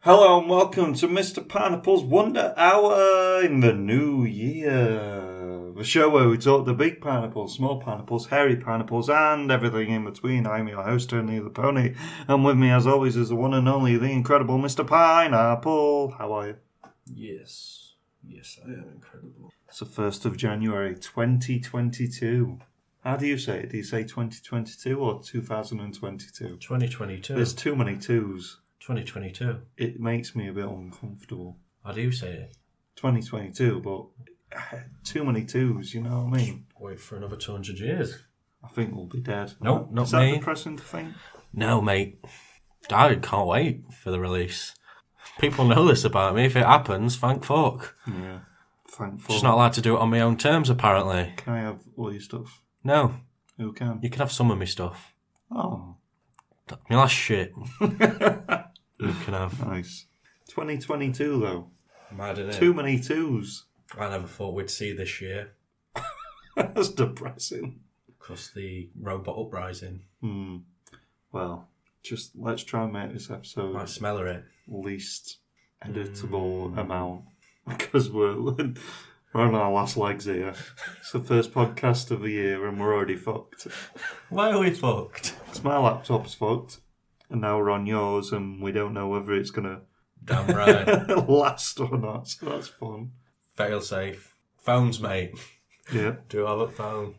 Hello and welcome to Mr. Pineapple's Wonder Hour in the new year. The show where we talk the big pineapples, small pineapples, hairy pineapples, and everything in between. I'm your host, Tony the Pony, and with me as always is the one and only, the incredible Mr. Pineapple. How are you? Yes, I am incredible. It's the 1st of January, 2022. How do you say it? Do you say 2022 or 2022? 2022. There's too many twos. 2022. It makes me a bit uncomfortable. How do you say it? 2022, but too many twos, you know what I mean? Wait for another 200 years. I think we'll be dead. Nope, not Is that me. depressing to think? No, mate. I can't wait for the release. People know this about me. If it happens, thank fuck. Yeah, thankful. Just not allowed to do it on my own terms, apparently. Can I have all your stuff? No. Who can? You can have some of my stuff. Oh. My last shit. You can have. Nice. 2022, though. Mad, innit? Too many twos. I never thought we'd see this year. That's depressing. Because the robot uprising. Well, just let's try and make this episode Might smell it. least editable amount. Because we're on our last legs here. It's the first podcast of the year and we're already fucked. Why are we fucked? Because my laptop's fucked. And now we're on yours and we don't know whether it's going Damn right. to last or not. So that's fun. Fail safe. Phones, mate. Yeah. Do have a phone.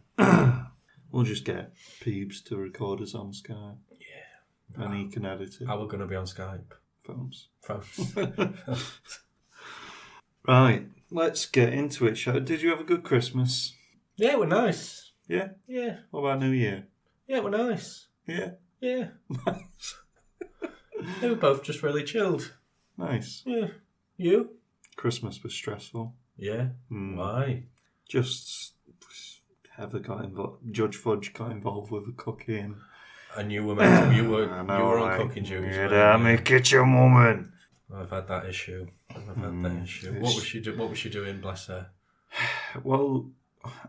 We'll just get Peebs to record us on Skype. Yeah. And he can edit it. How are we going to be on Skype? Phones. Phones. Right. Let's get into it. Did you have a good Christmas? Yeah, we're nice. Yeah? Yeah. What about New Year? Yeah, we're nice. Yeah. Yeah. They were both just really chilled. Nice. Yeah. You? Christmas was stressful. Yeah. Why? Just Heather got involved. Judge Fudge got involved with the cooking. And you were meant to, you were on cooking duties. I'm a kitchen woman. I've had that issue. What was she doing, bless her? Well,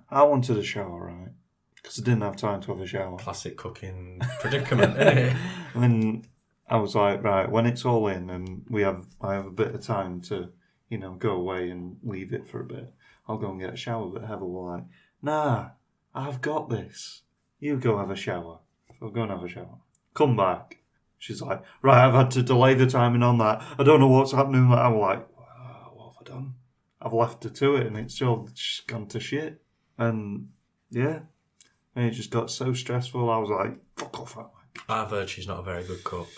I wanted a shower, right? Because I didn't have time to have a shower. Classic cooking predicament, isn't it? And then I was like, right, when it's all in and I have a bit of time to, go away and leave it for a bit, I'll go and get a shower. But Heather was like, nah, I've got this. You go have a shower. So I'll go and have a shower. Come back. She's like, right, I've had to delay the timing on that. I don't know what's happening. I'm like, what have I done? I've left her to it and it's just gone to shit. And yeah. And it just got so stressful. I was like, fuck off. I've heard she's not a very good cook.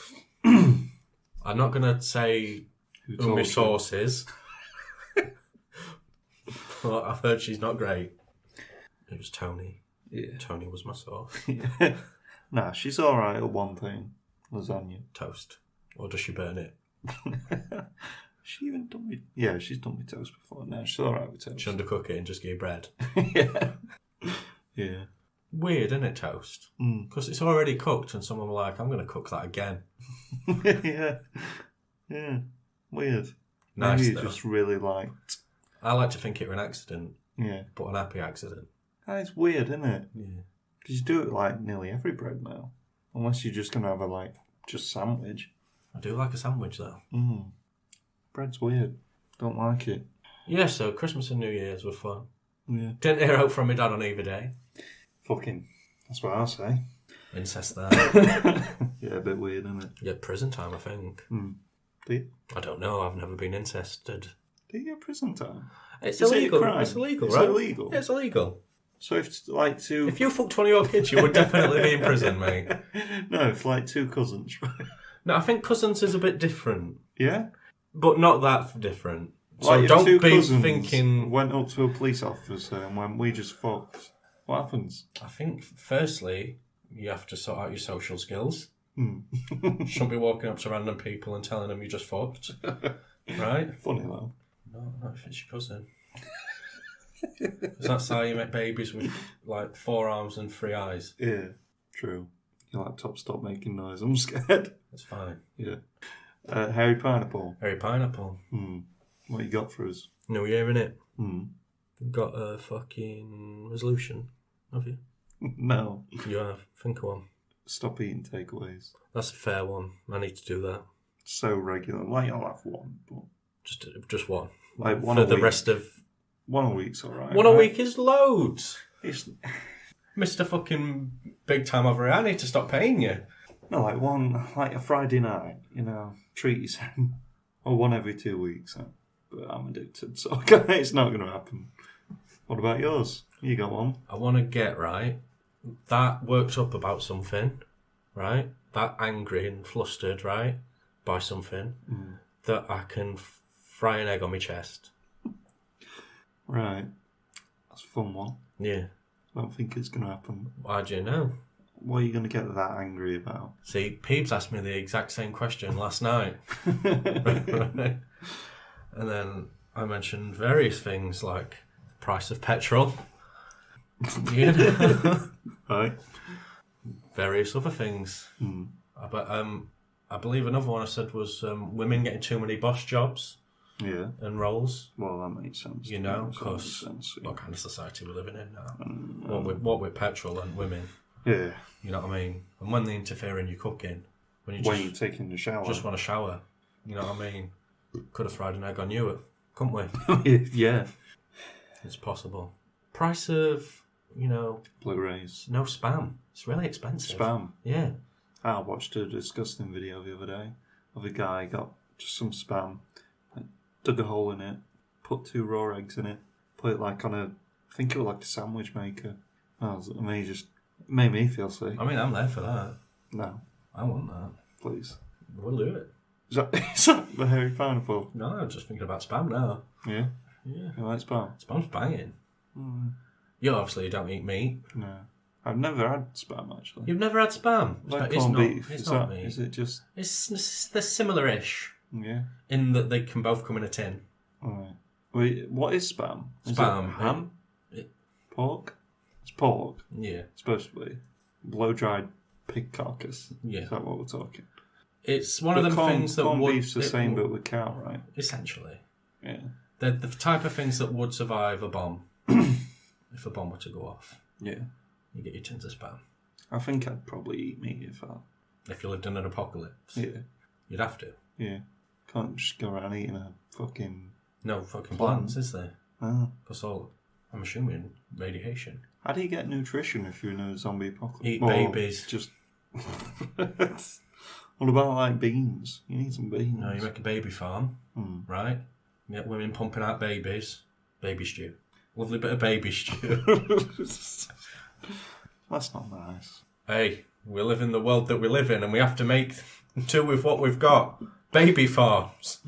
I'm not going to say who my source is. But I've heard she's not great. It was Tony. Yeah. Tony was my source. Yeah. Nah, she's alright at one thing. Lasagna. Toast. Or does she burn it? She even done me... Yeah, she's done me toast before. No, she's alright with toast. She undercook it and just give you bread. Yeah. Yeah. Weird, isn't it, toast? Because it's already cooked and someone was like, I'm going to cook that again. Yeah. Yeah. Weird. Nice, Maybe you though. just really liked... I like to think it was an accident. Yeah. But an happy accident. It's weird, isn't it? Yeah. Because you do it like nearly every bread now. Unless you're just going to have a just sandwich. I do like a sandwich, though. Bread's weird. Don't like it. Yeah, so Christmas and New Year's were fun. Yeah. Didn't hear out from my dad on either day. Fucking... That's what I'll say. Incest there. Yeah, a bit weird, isn't it? You get prison time, I think. Do you? I don't know, I've never been incested. Do you get prison time? It's Is it a illegal. crime? It's illegal, It's right? illegal? Yeah, it's illegal. So if If you fucked one of your kids, you would definitely be in prison, mate. No, if two cousins, right? No, I think cousins is a bit different. Yeah? But not that different. So Like if don't two be cousins thinking... went up to a police officer and when we just fucked, what happens? I think, firstly, you have to sort out your social skills. Shouldn't be walking up to random people and telling them you just fucked. Right? Funny though. No, not if it's your cousin. Because that's how you make babies with, 4 arms and 3 eyes. Yeah, true. Your laptop stopped making noise. I'm scared. That's fine. Yeah. Harry Pineapple. Harry Pineapple. What you got for us? New year, innit? Got a fucking resolution, have you? No. You have. Think of one. Stop eating takeaways. That's a fair one. I need to do that. so regular. Like, I'll have one, but Just one. like one for a the week. rest of. One a week's alright. One a week is loads. It's Mr. fucking big time over here. I need to stop paying you. no, like one, like a Friday night. Treat yourself, or one every 2 weeks. But I'm addicted, so it's not going to happen. What about yours? You got one? I want to get right. That worked up about something, right? That angry and flustered, right, by something that I can fry an egg on my chest. Right. That's a fun one. Yeah. I don't think it's going to happen. Why do you know? What are you going to get that angry about? See, Peebs asked me the exact same question last night. Right? And then I mentioned various things like the price of petrol. Right. Various other things. But I believe another one I said was women getting too many boss jobs and roles. Well, that makes sense. Because what kind of society we're living in now? What with petrol and women. Yeah. You know what I mean? And when they interfere in your cooking, when you're taking the shower. Just want to shower. You know what I mean? Could have fried an egg on you, couldn't we? Yeah. It's possible. Price of, Blu-rays. no spam. It's really expensive. Spam. Yeah. I watched a disgusting video the other day of a guy got just some spam, dug a hole in it, put 2 raw eggs in it, put it like on I think it was like a sandwich maker. That was amazing. Just made me feel sick. I mean, I'm there for that. No. I want that. Please. We'll do it. Is that the hairy pineapple? No, I'm just thinking about spam now. Yeah? Yeah. You like spam? Spam's banging. You obviously don't eat meat. No. I've never had spam, actually. You've never had spam? Like It's corned not, beef. it's Is not that, meat. is it just... They're similar-ish Yeah. in that they can both come in a tin. Alright. Wait, what is spam? Is Spam. it ham? Pork? It's pork. Yeah. It's supposed to be. Blow-dried pig carcass. Yeah. Is that what we're talking? It's one of them things that corned would... beef's the same, but with cow, right? Essentially. Yeah. They're the type of things that would survive a bomb. If a bomb were to go off. Yeah. You get your tins of spam. I think I'd probably eat meat If you lived in an apocalypse. Yeah. You'd have to. Yeah. Can't just go around eating a fucking... No fucking Plant. plants, is there? Oh. Because I'm assuming radiation. How do you get nutrition if you're in a zombie apocalypse? Eat babies. Just... What about, like, beans? You need some beans. No, you make a baby farm, right? You get women pumping out babies. Baby stew. Lovely bit of baby stew. That's not nice. Hey, we live in the world that we live in and we have to make do with what we've got. Baby farms.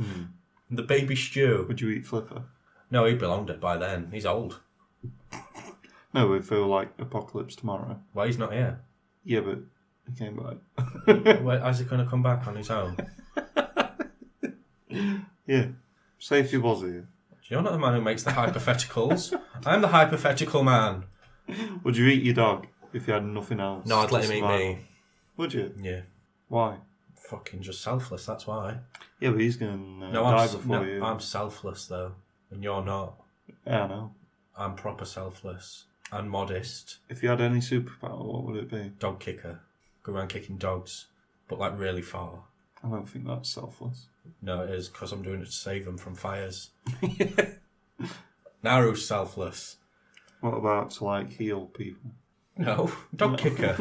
The baby stew. Would you eat Flipper? No, he belonged it by then. He's old. No, we feel like apocalypse tomorrow. Well, he's not here. Yeah, but he came back. How's he going to come back on his own? Yeah. Say if he was here. You're not the man who makes the hypotheticals. I'm the hypothetical man. Would you eat your dog if you had nothing else? No, I'd let to him eat survive? me. Would you? Yeah. Why? Fucking just selfless, that's why. Yeah, but he's going to No, die before you. I'm selfless, though. And you're not. Yeah, I know. I'm proper selfless. And modest. If you had any superpower, what would it be? Dog kicker. Go around kicking dogs. But, like, really far. I don't think that's selfless. No, it is, because I'm doing it to save them from fires. Naru's selfless. What about to, like, heal people? No, dog kicker.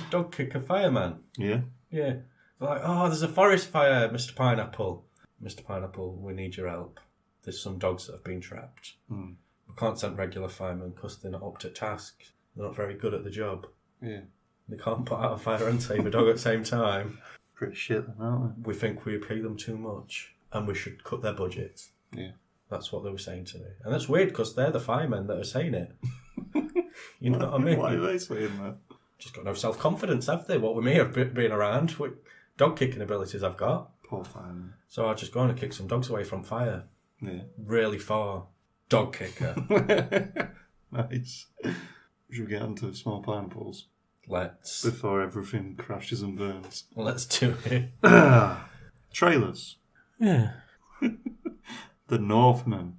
Dog kicker fireman. Yeah? Yeah. They're like, oh, there's a forest fire, Mr. Pineapple. Mr. Pineapple, we need your help. There's some dogs that have been trapped. We can't send regular firemen because they're not up to task. They're not very good at the job. Yeah. They can't put out a fire and save a dog at the same time. Pretty shit then, aren't We think we pay them too much and we should cut their budget. they? Yeah. That's what they were saying to me. And that's weird because they're the firemen that are saying it. You know what I mean? Why are they saying that? Just got no self-confidence, have they? What with me have been around, what dog kicking abilities I've got. Poor fireman. So I just go on and kick some dogs away from fire. Yeah. Really far. Dog kicker. Nice. Should we get onto small pineapples Let's before everything crashes and burns? do it. Trailers. Yeah. The Northman.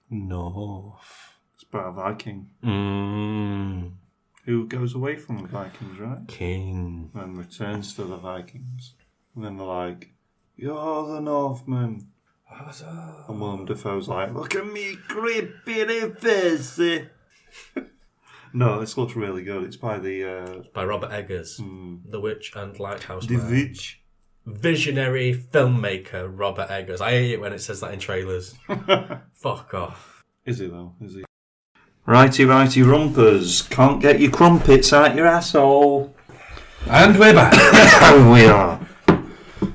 North. It's about a Viking who goes away from the Vikings, right? King. And returns to the Vikings. And then they're like, "You're the Northman." And Willem Dafoe's like, "Look at me, creepy face." No, this looks really good. It's by by Robert Eggers, The Witch and Lighthouse The Man. Witch. Visionary filmmaker Robert Eggers. I hate it when it says that in trailers. Fuck off. Is he though? Is he? Righty rumpers. Can't get your crumpets out your asshole. And we're back. We are.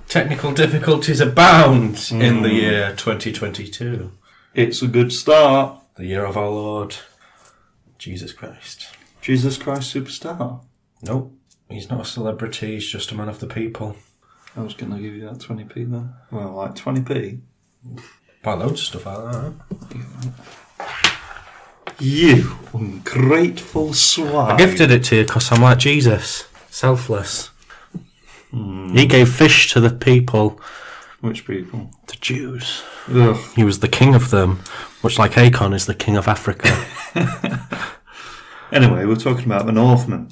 Technical difficulties abound in the year 2022. It's a good start. The year of our Lord, Jesus Christ. Jesus Christ Superstar. Nope. He's not a celebrity, he's just a man of the people. I was going to give you that 20p then. Well, like 20p. Buy loads of stuff like that. You ungrateful swine. I gifted it to you because I'm like Jesus. Selfless. He gave fish to the people. Which people? The Jews. Ugh. He was the king of them, much like Akon is the king of Africa. Anyway, we're talking about the Northman.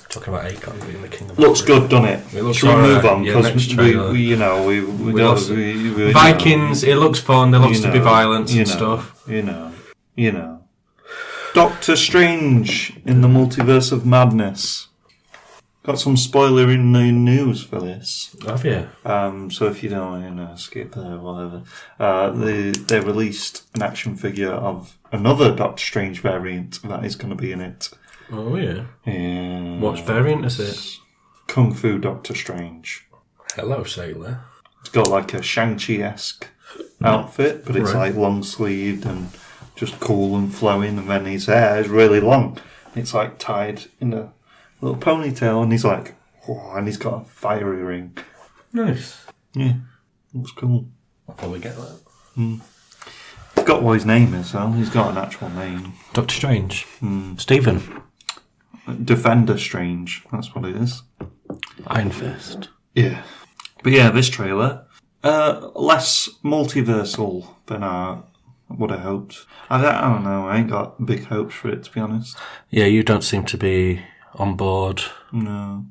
Talking about Akon being the king of Looks Africa. good, doesn't it? It looks Shall we alright. move on? Yeah, Because next trailer. we Vikings, it looks fun, there looks to be violence and stuff. You know. Doctor Strange in the Multiverse of Madness. Got some spoiler in the news for this. Have you? So if you don't skip there or whatever. They released an action figure of another Doctor Strange variant that is going to be in it. Oh, yeah. Yeah. What variant is it? Kung Fu Doctor Strange. Hello, sailor. It's got like a Shang-Chi-esque outfit, but it's Right. like long-sleeved and just cool and flowing, and then his hair is really long. It's like tied in a little ponytail, and he's like, oh, and he's got a fiery ring. Nice. Yeah, looks cool. I'll probably get that. Forgot what his name is, though. He's got an actual name. Doctor Strange. Stephen. Defender Strange, that's what it is. Iron Fist. Yeah. But yeah, this trailer, less multiversal than I would have hoped. I don't know, I ain't got big hopes for it, to be honest. Yeah, you don't seem to be on board. No.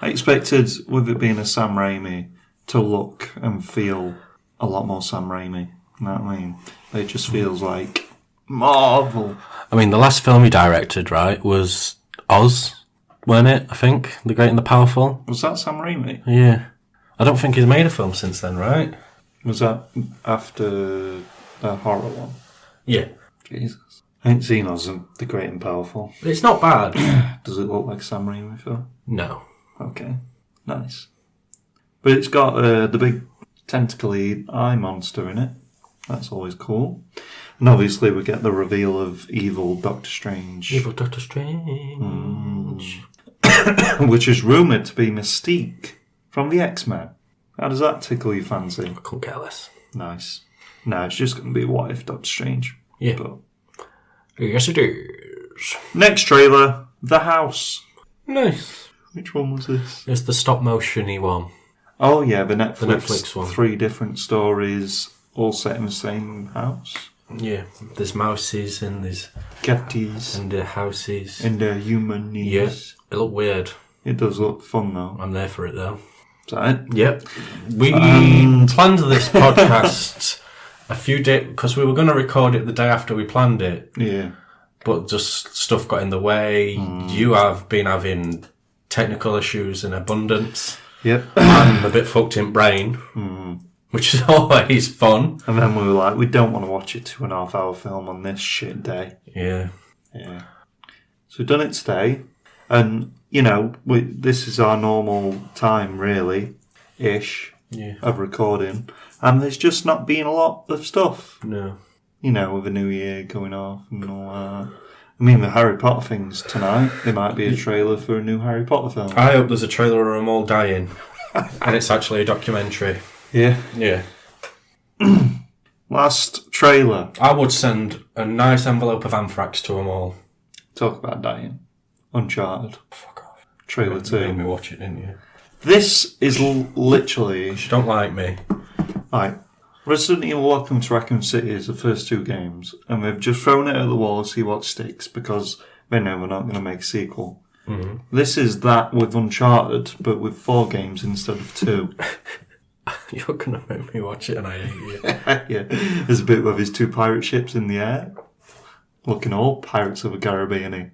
I expected, with it being a Sam Raimi, to look and feel a lot more Sam Raimi. You know what I mean? It just feels like Marvel. I mean, the last film he directed, right, was Oz, weren't it? I think The Great and the Powerful. Was that Sam Raimi? Yeah, I don't think he's made a film since then, right? Was that after the horror one? Yeah, Jesus. I ain't seen Oz, The Great and Powerful. it's not bad. Does it look like a Sam Raimi film? No. Okay, nice. But it's got the big tentacly eye monster in it. That's always cool. And obviously we get the reveal of evil Doctor Strange. Evil Doctor Strange. Which is rumoured to be Mystique from the X-Men. How does that tickle your fancy? I couldn't care less. Nice. No, it's just going to be what if Doctor Strange. Yeah. But Yes, it is. next trailer, The House. Nice. Which one was this? It's the stop motion-y one. Oh yeah, the Netflix one. 3 different stories, all set in the same house. Yeah, there's mouses and there's Catties and houses. and human needs. Yeah, it looked weird. It does look fun though. I'm there for it though. Is that it? Yep. We planned this podcast a few days because we were going to record it the day after we planned it, Yeah. but just stuff got in the way. You have been having technical issues in abundance. Yep. I'm a bit fucked in brain, which is always fun. And then we were like, we don't want to watch a 2.5 hour film on this shit day. Yeah. Yeah. So we've done it today. And, this is our normal time, really, ish, of recording. And there's just not been a lot of stuff. No. With the new year going off and all that. I mean, the Harry Potter thing's tonight. There might be a trailer for a new Harry Potter film. I hope there's a trailer of them all dying. And it's actually a documentary. Yeah. Yeah. Last trailer. I would send a nice envelope of anthrax to them all. Talk about dying. Uncharted. Fuck off. Trailer You made 2. me watch it, didn't you? This is literally... You don't like me. Right. Resident Evil Welcome to Raccoon City is the first 2 games, and they've just thrown it at the wall to see what sticks, because they know we're not going to make a sequel. Mm-hmm. This is that with Uncharted, but with 4 games instead of 2. You're going to make me watch it and I hate you. Yeah, there's a bit with his 2 pirate ships in the air, looking all Pirates of the Caribbean-y.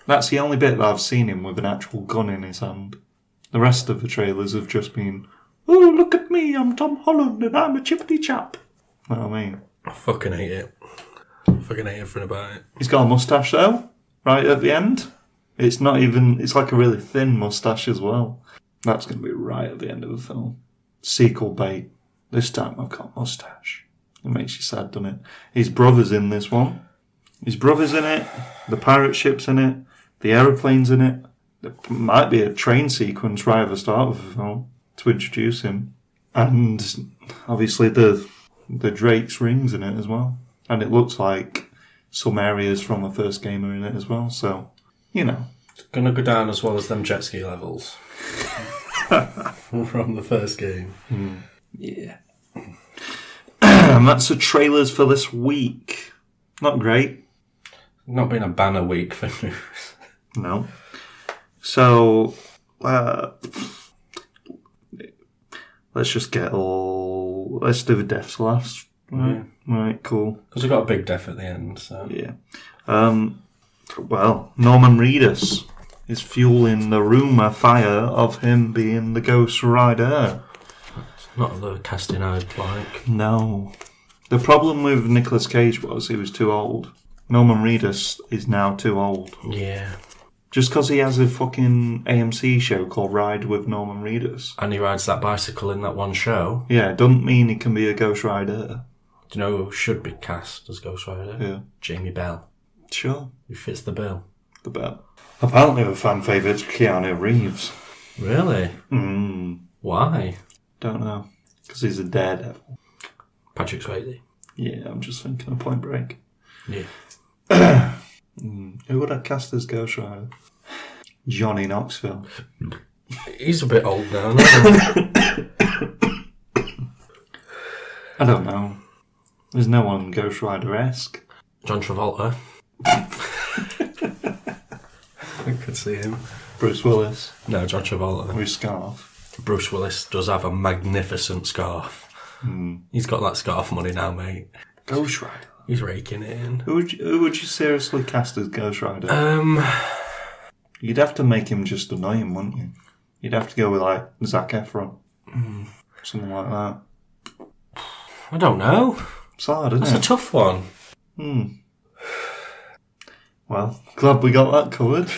That's the only bit that I've seen him with an actual gun in his hand. The rest of the trailers have just been, oh, look at me, I'm Tom Holland and I'm a chippity chap. You know what I mean? I fucking hate it. I fucking hate everything about it. He's got a moustache though, right at the end. It's not even, it's like a really thin moustache as well. That's going to be right at the end of the film. Sequel bait. This time I've got a moustache. It makes you sad, doesn't it? His brother's in this one. His brother's in it. The pirate ship's in it. The aeroplane's in it. There might be a train sequence right at the start of the film to introduce him. And obviously the Drake's rings in it as well. And it looks like some areas from the first game are in it as well. So, you know. It's going to go down as well as them jet ski levels. From the first game. Yeah. And that's the trailers for this week. Not great. Not been a banner week for news. No. So, let's just let's do the deaths last. Right, right, cool. Because we got a big death at the end, so. Yeah. Well, Norman Reedus is fueling the rumour fire of him being the Ghost Rider. It's not the casting I'd like. No. The problem with Nicolas Cage was he was too old. Norman Reedus is now too old. Yeah. Just because he has a fucking AMC show called Ride with Norman Reedus. And he rides that bicycle in that one show. Yeah, doesn't mean he can be a Ghost Rider. Do you know who should be cast as Ghost Rider? Yeah. Jamie Bell. Sure. Who fits the bill. The bell. Apparently the fan favourite's Keanu Reeves. Really? Hmm. Why? Don't know. Because he's a daredevil. Patrick Swayze. Yeah, I'm just thinking of Point Break. Yeah. Who would I cast as Ghost Rider? Johnny Knoxville. He's a bit old now, isn't he? I don't know. There's no one Ghost Rider-esque. John Travolta. I could see him. Bruce Willis. No, John Travolta. With scarf. Bruce Willis does have a magnificent scarf. He's got that scarf money now, mate. Ghost Rider. He's raking it in. Who would you seriously cast as Ghost Rider? You'd have to make him just annoying, wouldn't you? You'd have to go with, like, Zac Efron. Something like that. I don't know. It's hard, isn't That's it? a tough one. Well, glad we got that covered.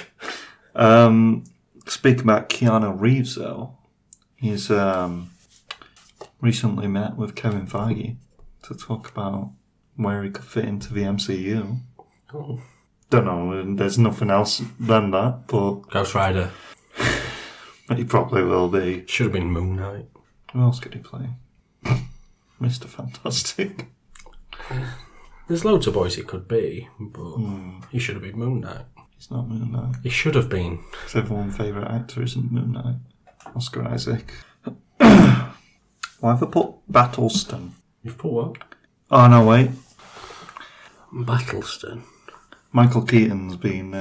Speaking about Keanu Reeves, though, he's recently met with Kevin Feige to talk about where he could fit into the MCU. Oh. Don't know, there's nothing else than that, but Ghost Rider. he probably will be. Should have been Moon Knight. Who else could he play? Mr. Fantastic. There's loads of boys it could be, but he should have been Moon Knight. He's not Moon Knight. He should have been. Because everyone's favourite actor isn't Moon Knight. Oscar Isaac. Why have I put Battleston? You've put what? Oh, no, wait. Battleston. Michael Keaton's been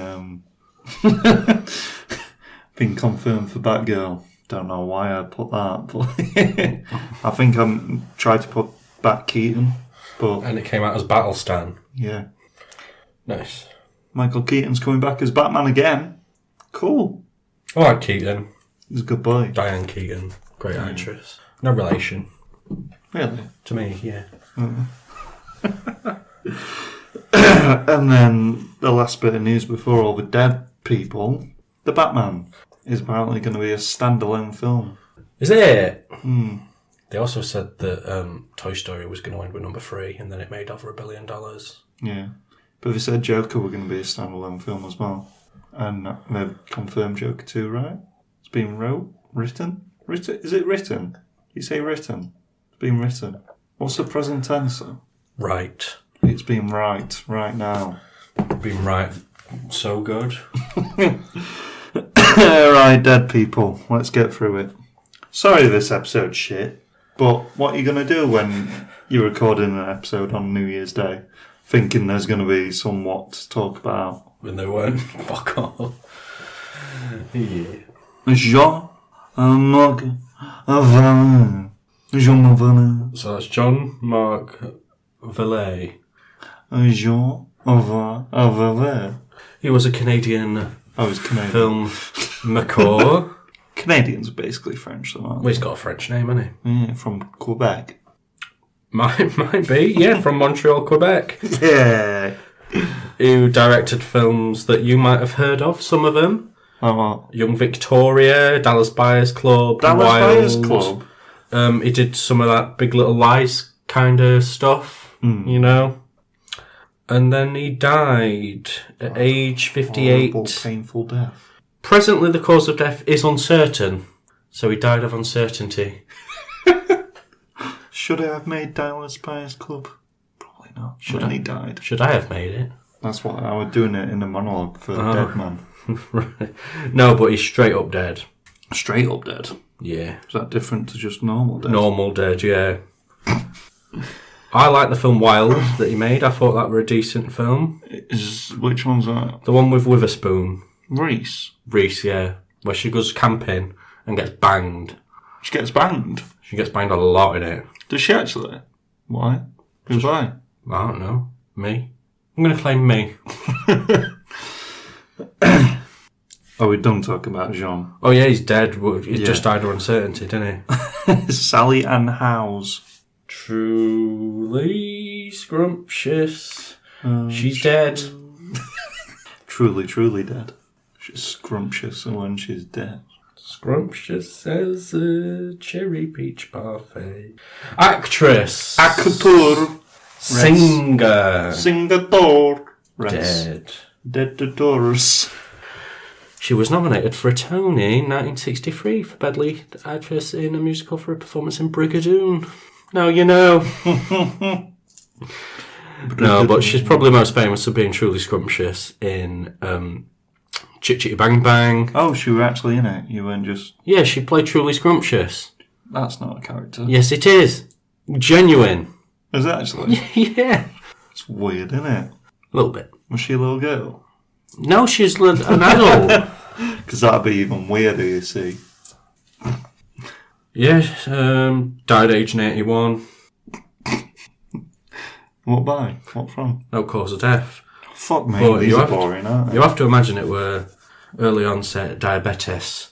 been confirmed for Batgirl. Don't know why I put that, but I think I'm trying to put Bat Keaton, but And it came out as Battlestan. yeah, Nice. Michael Keaton's coming back as Batman again. Cool. I like Keaton. He's a good boy. Diane Keaton. Great actress. No relation. Really. To me, yeah. And then the last bit of news before all the dead people, the Batman is apparently going to be a standalone film. Is it? They also said that Toy Story was going to end with number 3 and then it made over $1 billion. Yeah. But they said Joker were going to be a standalone film as well. And they've confirmed Joker 2, right? It's been written? Is it written? You say written? It's been written. What's the present tense? Right. It's been right now. Been right. So good. Right, dead people. Let's get through it. Sorry this episode's shit, but what are you going to do when you're recording an episode on New Year's Day, thinking there's going to be somewhat to talk about? when they weren't. Fuck off. Yeah. Jean-Marc Vallée. Jean-Marc Vallée. So that's Jean-Marc Vallée. Jean-Marc Vallée. He was a Canadian film macaw. Canadians are basically French, though, aren't they? Well, he's got a French name, hasn't he? Yeah, from Quebec. Might be, yeah, from Montreal, Quebec. Yeah. Who directed films that you might have heard of, some of them. Young Victoria, Dallas Buyers Club, Buyers Club. He did some of that Big Little Lies kind of stuff, you know. And then he died at age 58. Horrible, painful death. Presently, the cause of death is uncertain, so he died of uncertainty. Should I have made Dallas Buyers Club? Probably not. He died. Should I have made it? That's what I was doing it in a monologue for the dead man. Right. No, but he's straight up dead. Straight up dead? Yeah. Is that different to just normal dead? Normal dead, yeah. I like the film Wild that he made. I thought that were a decent film. Which one's that? The one with Witherspoon. Reese, yeah. Where she goes camping and gets banged. She gets banged? She gets banged a lot in it. Does she actually? Why? Who's why? I don't know. Me. I'm going to claim me. Oh, we done talking about Jean. Oh, yeah, he's dead. He just died of uncertainty, didn't he? Sally Ann Howes. Truly scrumptious. She's dead. Truly, truly dead. She's scrumptious when she's dead. Scrumptious as a cherry peach parfait. Actress. Actor. Singer. Singer. Dead. Dead to doors. She was nominated for a Tony in 1963 for Best Lead Actress in a Musical for a performance in Brigadoon. Now you know. No, but she's probably most famous for being truly scrumptious in Chitty Chitty Bang Bang. Oh, she was actually in it. You weren't just... Yeah, she played truly scrumptious. That's not a character. Yes, it is. Genuine. Is it actually? Yeah. It's weird, isn't it? A little bit. Was she a little girl? No, she's an adult. Because that'd be even weirder, you see. Yeah, died aged 81. What by? What from? No cause of death. Fuck me, but these are boring, aren't they? You have to imagine it were early onset diabetes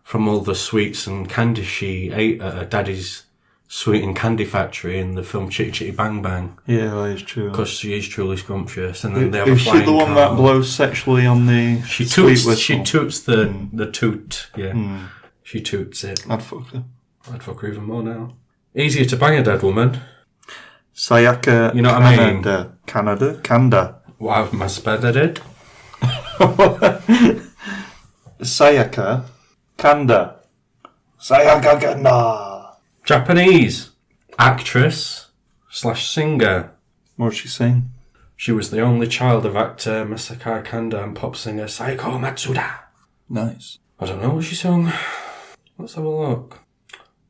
from all the sweets and candy she ate at her daddy's sweet and candy factory in the film Chitty Chitty Bang Bang. Yeah, that is true. Because she is truly scrumptious. And then they have is a flying she the one car. that blows sexually on the sweet whistle? She toots the toot, yeah. She toots it. I'd fuck her. I'd fuck her even more now. Easier to bang a dead woman. Sayaka, you know what I mean? Kanda. What have my sped did? Sayaka, Kanda. Sayaka Kanda. Japanese actress / singer. What did she sing? She was the only child of actor Masakai Kanda and pop singer Saiko Matsuda. Nice. I don't know what she sung. Let's have a look.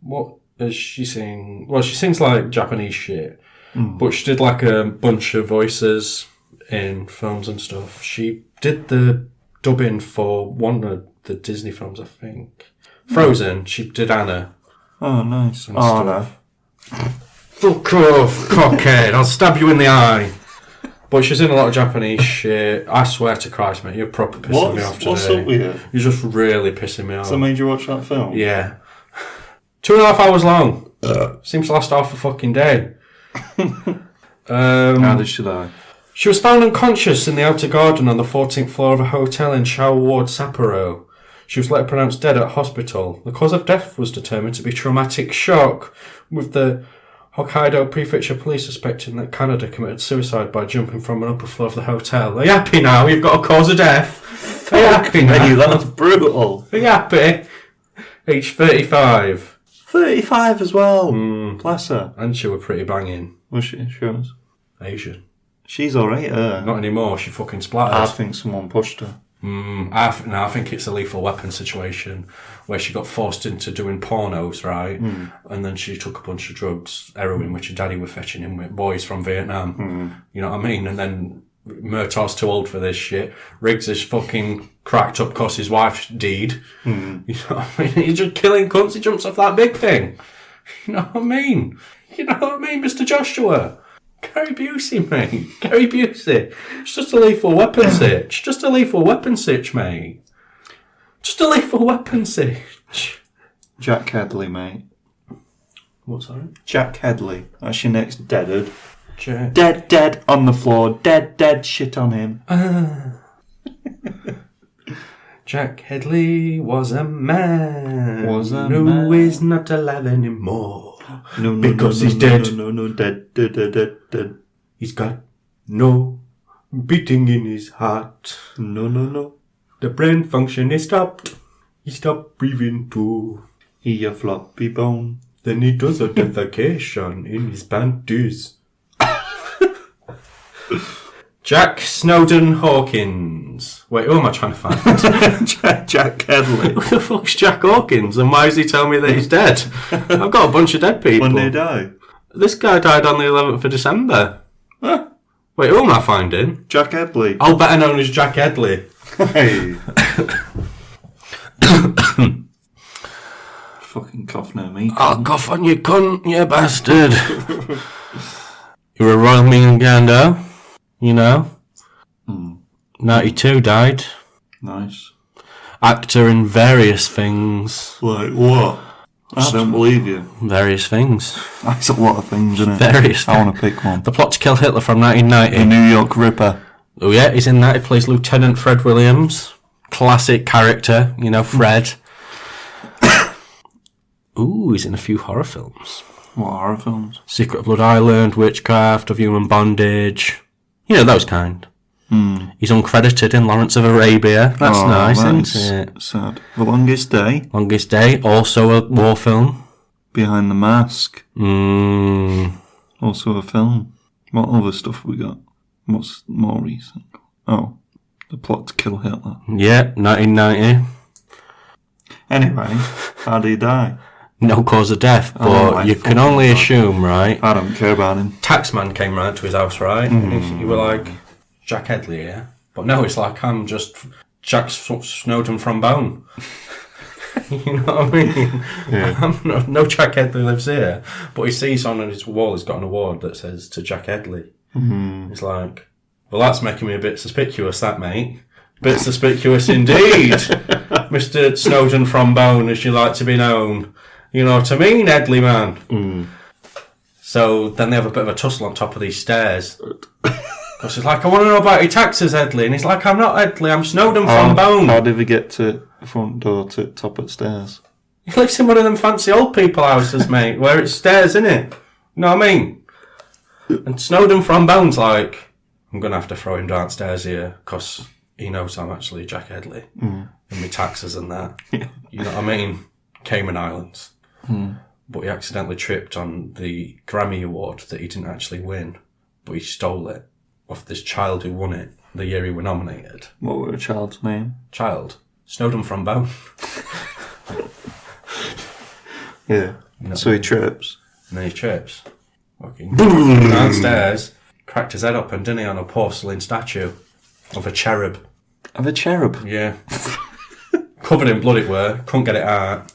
What does she sing? Well, she sings like Japanese shit. But she did like a bunch of voices in films and stuff. She did the dubbing for one of the Disney films, I think. Frozen. She did Anna. Oh, nice. Oh, no. Fuck off, cockhead. I'll stab you in the eye. But she's in a lot of Japanese shit. I swear to Christ, mate, you're proper pissing me off today. What's up with you? You're just really pissing me off. So made you watch that film? Yeah. 2.5 hours long. Seems to last half a fucking day. How did she die? She was found unconscious in the outer garden on the 14th floor of a hotel in Shao Ward, Sapporo. She was later pronounced dead at hospital. The cause of death was determined to be traumatic shock, with the Hokkaido Prefecture Police suspecting that Canada committed suicide by jumping from an upper floor of the hotel. Are you happy now? You've got a cause of death. Are you happy now? That's brutal. Are you happy? Age 35. 35 as well. Bless her. And she were pretty banging. Was she? She was. Asian. She's alright, Not anymore. She fucking splattered. I think someone pushed her. I think it's a Lethal Weapon situation where she got forced into doing pornos, right? And then she took a bunch of drugs, heroin, which her daddy was fetching in with boys from Vietnam. You know what I mean? And then Murtaugh's too old for this shit. Riggs is fucking cracked up because his wife's deed. Mm. You know what I mean? He's just killing cunts. He jumps off that big thing. You know what I mean? You know what I mean, Mr. Joshua? Gary Busey, mate. Gary Busey. It's just a lethal weapon sitch. Just a lethal weapon sitch, mate. Just a lethal weapon sitch. Jack Headley, mate. What's that? Jack Headley. That's your next deadhead. Jack. Dead on the floor. Dead shit on him. Jack Headley was a man. Who man. Is not alive anymore. Because he's dead. No, dead. He's got no beating in his heart. No. The brain function is stopped. He stopped breathing too. He a floppy bone. Then he does a defecation in his panties. Jack Snowden Hawkins. Wait, who am I trying to find? Jack Headley. Who the fuck's Jack Hawkins? And why is he telling me that he's dead? I've got a bunch of dead people. When did he die? This guy died on the 11th of December. Huh? Wait, who am I finding? Jack Headley. Oh, better known as Jack Headley. Hey. Fucking cough near me. I'll cough on you, cunt, you bastard. You're a Royal Mingando, you know. 92 died. Nice. Actor in various things. Like what? I don't believe you. Various things. That's a lot of things, isn't it? Various I want to pick one. The Plot to Kill Hitler from 1990. The New York Ripper. Oh yeah, he's in that. He plays Lieutenant Fred Williams. Classic character, you know, Fred. Ooh, he's in a few horror films. What horror films? Secret of Blood Island, Witchcraft, Of Human Bondage. You know, those kind. He's uncredited in Lawrence of Arabia. That's nice, isn't it? Sad. The Longest Day. Longest Day, also a war film. Behind the Mask. Also a film. What other stuff have we got? What's more recent? Oh, The Plot to Kill Hitler. Yeah, 1990. Anyway, how did he die? No cause of death, but you can only assume, right? I don't care about him. Taxman came round to his house, right? You were like, Jack Headley here? But no, it's like, I'm just Jack Snowden from Bone. You know what I mean? Yeah. No Jack Headley lives here. But he sees on his wall, he's got an award that says to Jack Headley. He's like, well, that's making me a bit suspicious, that, mate. Bit suspicious indeed. Mr. Snowden from Bone, as you like to be known. You know what I mean, Headley man? So then they have a bit of a tussle on top of these stairs. Because he's like, I want to know about your taxes, Headley. And he's like, I'm not Headley, I'm Snowden from Bone. How did we get to the front door to top of the stairs? He lives in one of them fancy old people houses, mate, where it's stairs, innit? You know what I mean? And Snowden from Bone's like, I'm going to have to throw him downstairs here, because he knows I'm actually Jack Headley. And my taxes and that. You know what I mean? Cayman Islands. But he accidentally tripped on the Grammy Award that he didn't actually win, but he stole it off this child who won it the year he was nominated. What were the child's name? Child. Snowden from Bone. Yeah. No. So he trips. And then he trips. Fucking downstairs, cracked his head open, didn't he, on a porcelain statue of a cherub. Of a cherub? Yeah. Covered in blood it were, couldn't get it out.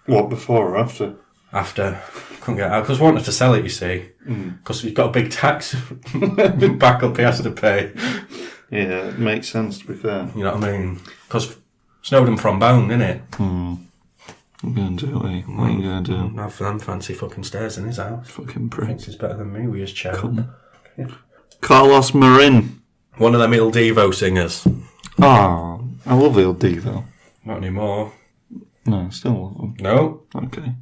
What, before or after? After. Couldn't get it out, because wanted to sell it, you see. Because he's got a big tax backup he has to pay. Yeah, it makes sense, to be fair. You know what I mean? Because Snowden from Bone, innit? What are you going to do, eh? What are you going to do? Have them fancy fucking stairs in his house. Fucking prick. Thinks he's better than me with his cherub. Carlos Marin. One of them Il Divo singers. Oh, I love Il Divo. Not anymore. No, I still love him. No. Okay.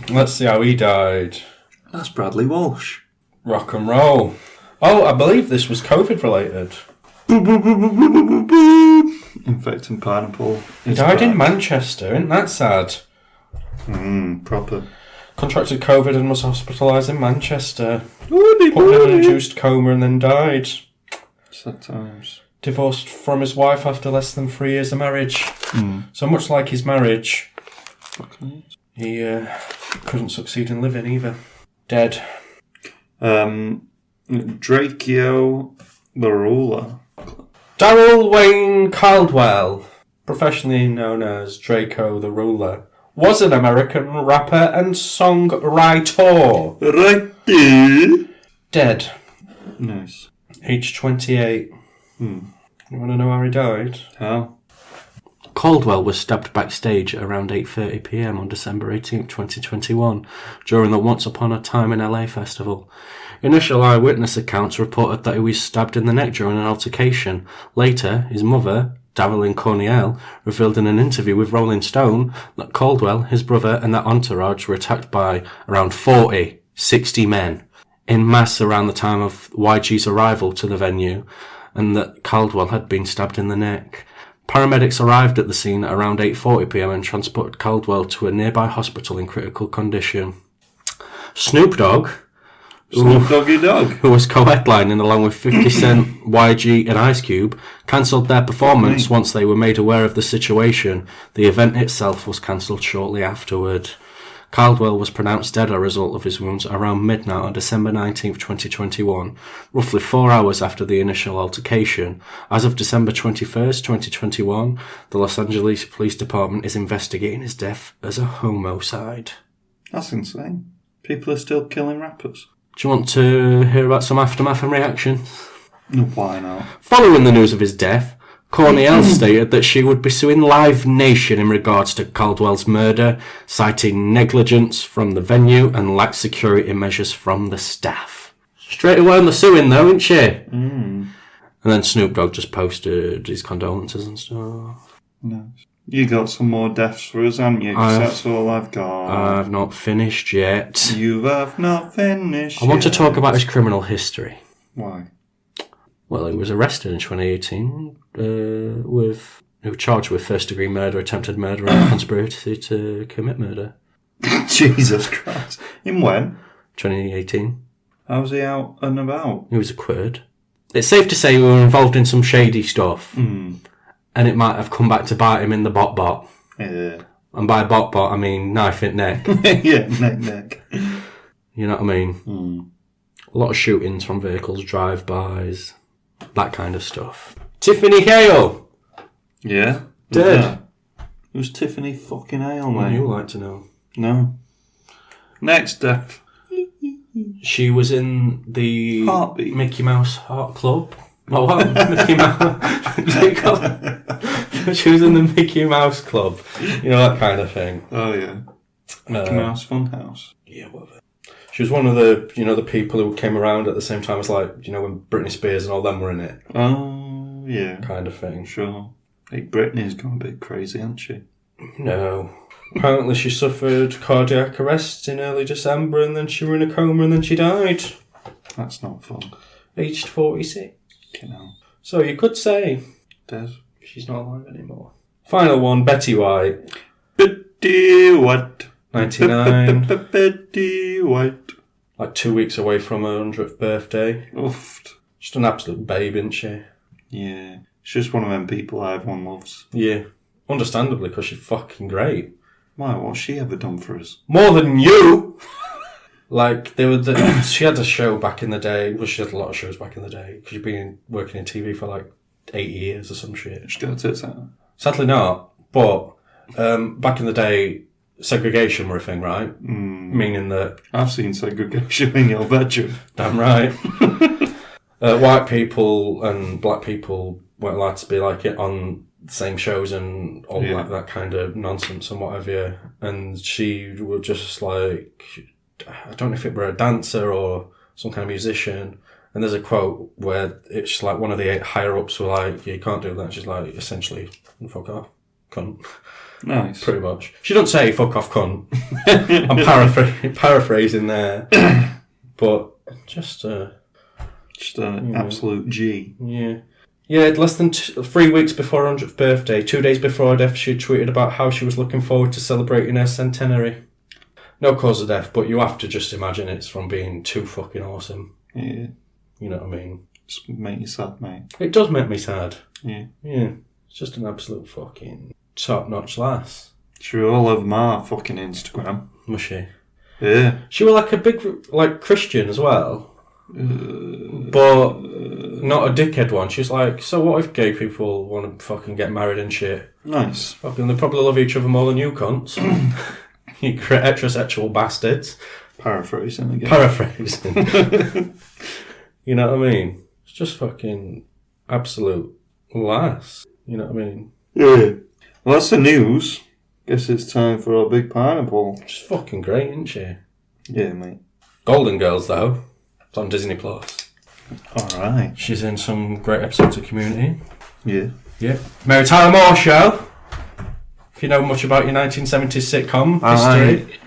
Let's see how he died. That's Bradley Walsh. Rock and roll. Oh, I believe this was COVID related. Infecting pineapple. He died in Manchester, isn't that sad? Proper. Contracted COVID and was hospitalised in Manchester. Put in an induced coma and then died. Sad times. Divorced from his wife after less than 3 years of marriage. So much like his marriage, he couldn't succeed in living either. Dead. Draco The ruler. Darrell Wayne Caldwell, professionally known as Draco the Ruler, was an American rapper and songwriter. Right. Dead. Nice. Age 28. You want to know how he died? How? Caldwell was stabbed backstage at around 8:30pm on December 18th, 2021, during the Once Upon a Time in LA festival. Initial eyewitness accounts reported that he was stabbed in the neck during an altercation. Later, his mother, Daryl Cornell, revealed in an interview with Rolling Stone that Caldwell, his brother, and their entourage were attacked by around 60 men in mass around the time of YG's arrival to the venue, and that Caldwell had been stabbed in the neck. Paramedics arrived at the scene at around 8:40pm and transported Caldwell to a nearby hospital in critical condition. Snoop Doggy Dogg, who was co-headlining along with 50 Cent, YG and Ice Cube, cancelled their performance once they were made aware of the situation. The event itself was cancelled shortly afterward. Caldwell was pronounced dead as a result of his wounds around midnight on December 19th, 2021, roughly 4 hours after the initial altercation. As of December 21st, 2021, the Los Angeles Police Department is investigating his death as a homicide. That's insane. People are still killing rappers. Do you want to hear about some aftermath and reaction? No, why not? Following the news of his death, Cornell stated that she would be suing Live Nation in regards to Caldwell's murder, citing negligence from the venue and lax security measures from the staff. Straight away on the suing though, isn't she? And then Snoop Dogg just posted his condolences and stuff. Nice. You got some more deaths for us, haven't you? 'Cause that's all I've got. I've not finished yet. You have not finished I want to talk about his criminal history. Why? Well, he was arrested in 2018 he was charged with first-degree murder, attempted murder, and conspiracy to commit murder. Jesus Christ. In when? 2018. How was he out and about? He was acquitted. It's safe to say we were involved in some shady stuff. And it might have come back to bite him in the bot. Yeah. And by bot, I mean knife in neck. Yeah, neck. You know what I mean? A lot of shootings from vehicles, drive-bys, that kind of stuff. Tiffany Hale! Yeah? Dead. Who's Tiffany fucking Hale, mate? You'd like to know. No. Next death. She was in the Heartbeat. Mickey Mouse Heart Club. Oh, what? Mickey Mouse. She was in the Mickey Mouse Club. You know, that kind of thing. Oh, yeah. Mickey Mouse Funhouse. Yeah, whatever. She was one of the, the people who came around at the same time as, when Britney Spears and all them were in it. Oh, yeah. Kind of thing. Sure. Hey, Britney's gone a bit crazy, hasn't she? No. Apparently she suffered cardiac arrest in early December and then she was in a coma and then she died. That's not fun. Aged 46. Hell. So you could say Dead. She's not alive anymore. Final one, Betty White. Betty White. 99. Betty White. Like 2 weeks away from her 100th birthday. Oofed. Just an absolute babe, isn't she? Yeah. She's just one of them people everyone loves. Yeah. Understandably, because she's fucking great. Why? What's she ever done for us? More than you! She had a show back in the day. Well, she had a lot of shows back in the day. Because she'd been working in TV for 8 years or some shit. She got tits out. Sadly not. But back in the day, segregation were a thing, right? Meaning that... I've seen segregation in your bedroom. Damn right. White people and black people weren't allowed to be on the same shows and all that kind of nonsense and whatever. And she was just I don't know if it were a dancer or some kind of musician. And there's a quote where it's one of the higher ups were you can't do that. She's essentially, fuck off, cunt. Nice. Pretty much. She doesn't say fuck off, cunt. I'm paraphrasing there. But just an absolute G. Yeah. Yeah, less than 3 weeks before her 100th birthday, 2 days before her death, she tweeted about how she was looking forward to celebrating her centenary. No cause of death, but you have to just imagine it's from being too fucking awesome. Yeah. You know what I mean? Just make you sad, mate. It does make me sad. Yeah. Yeah. It's just an absolute fucking top-notch lass. She was all over my fucking Instagram. Was she? Yeah. She was a big, Christian as well. But not a dickhead one. She's like, so what if gay people want to fucking get married and shit? Nice. Fucking, they probably love each other more than you cunts. You heterosexual bastards. Paraphrasing again. Paraphrasing. You know what I mean? It's just fucking absolute lass. You know what I mean? Yeah. Well, that's the news. Guess it's time for our big pineapple. Just fucking great, isn't she? Yeah, mate. Golden Girls, though. It's on Disney Plus. Alright. She's in some great episodes of Community. Yeah. Yeah. Mary Tyler Moore Show. If you know much about your 1970s sitcom history.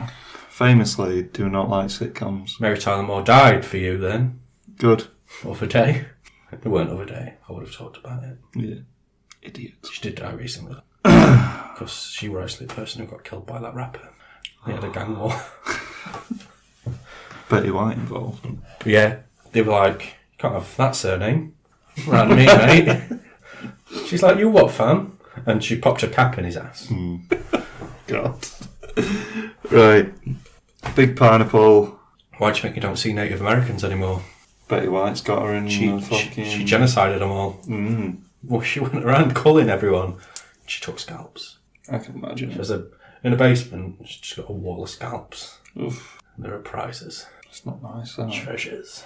Famously do not like sitcoms. Mary Tyler Moore died for you then. Good. Other day. It weren't other day. I would have talked about it. Yeah. Idiot. She did die recently. Because she was actually the person who got killed by that rapper. They had a gang war. Betty White involved. Yeah. They were like, you can't have that surname. Around me, mate. She's like, you what, fam? And she popped a cap in his ass. God. Right. Big pineapple. Why do you think you don't see Native Americans anymore? Betty White's got her in She genocided them all. Mm. Well, she went around culling everyone. She took scalps. I can imagine. She has in a basement, she's got a wall of scalps. Oof. And there are prizes. It's not nice, is it? Treasures.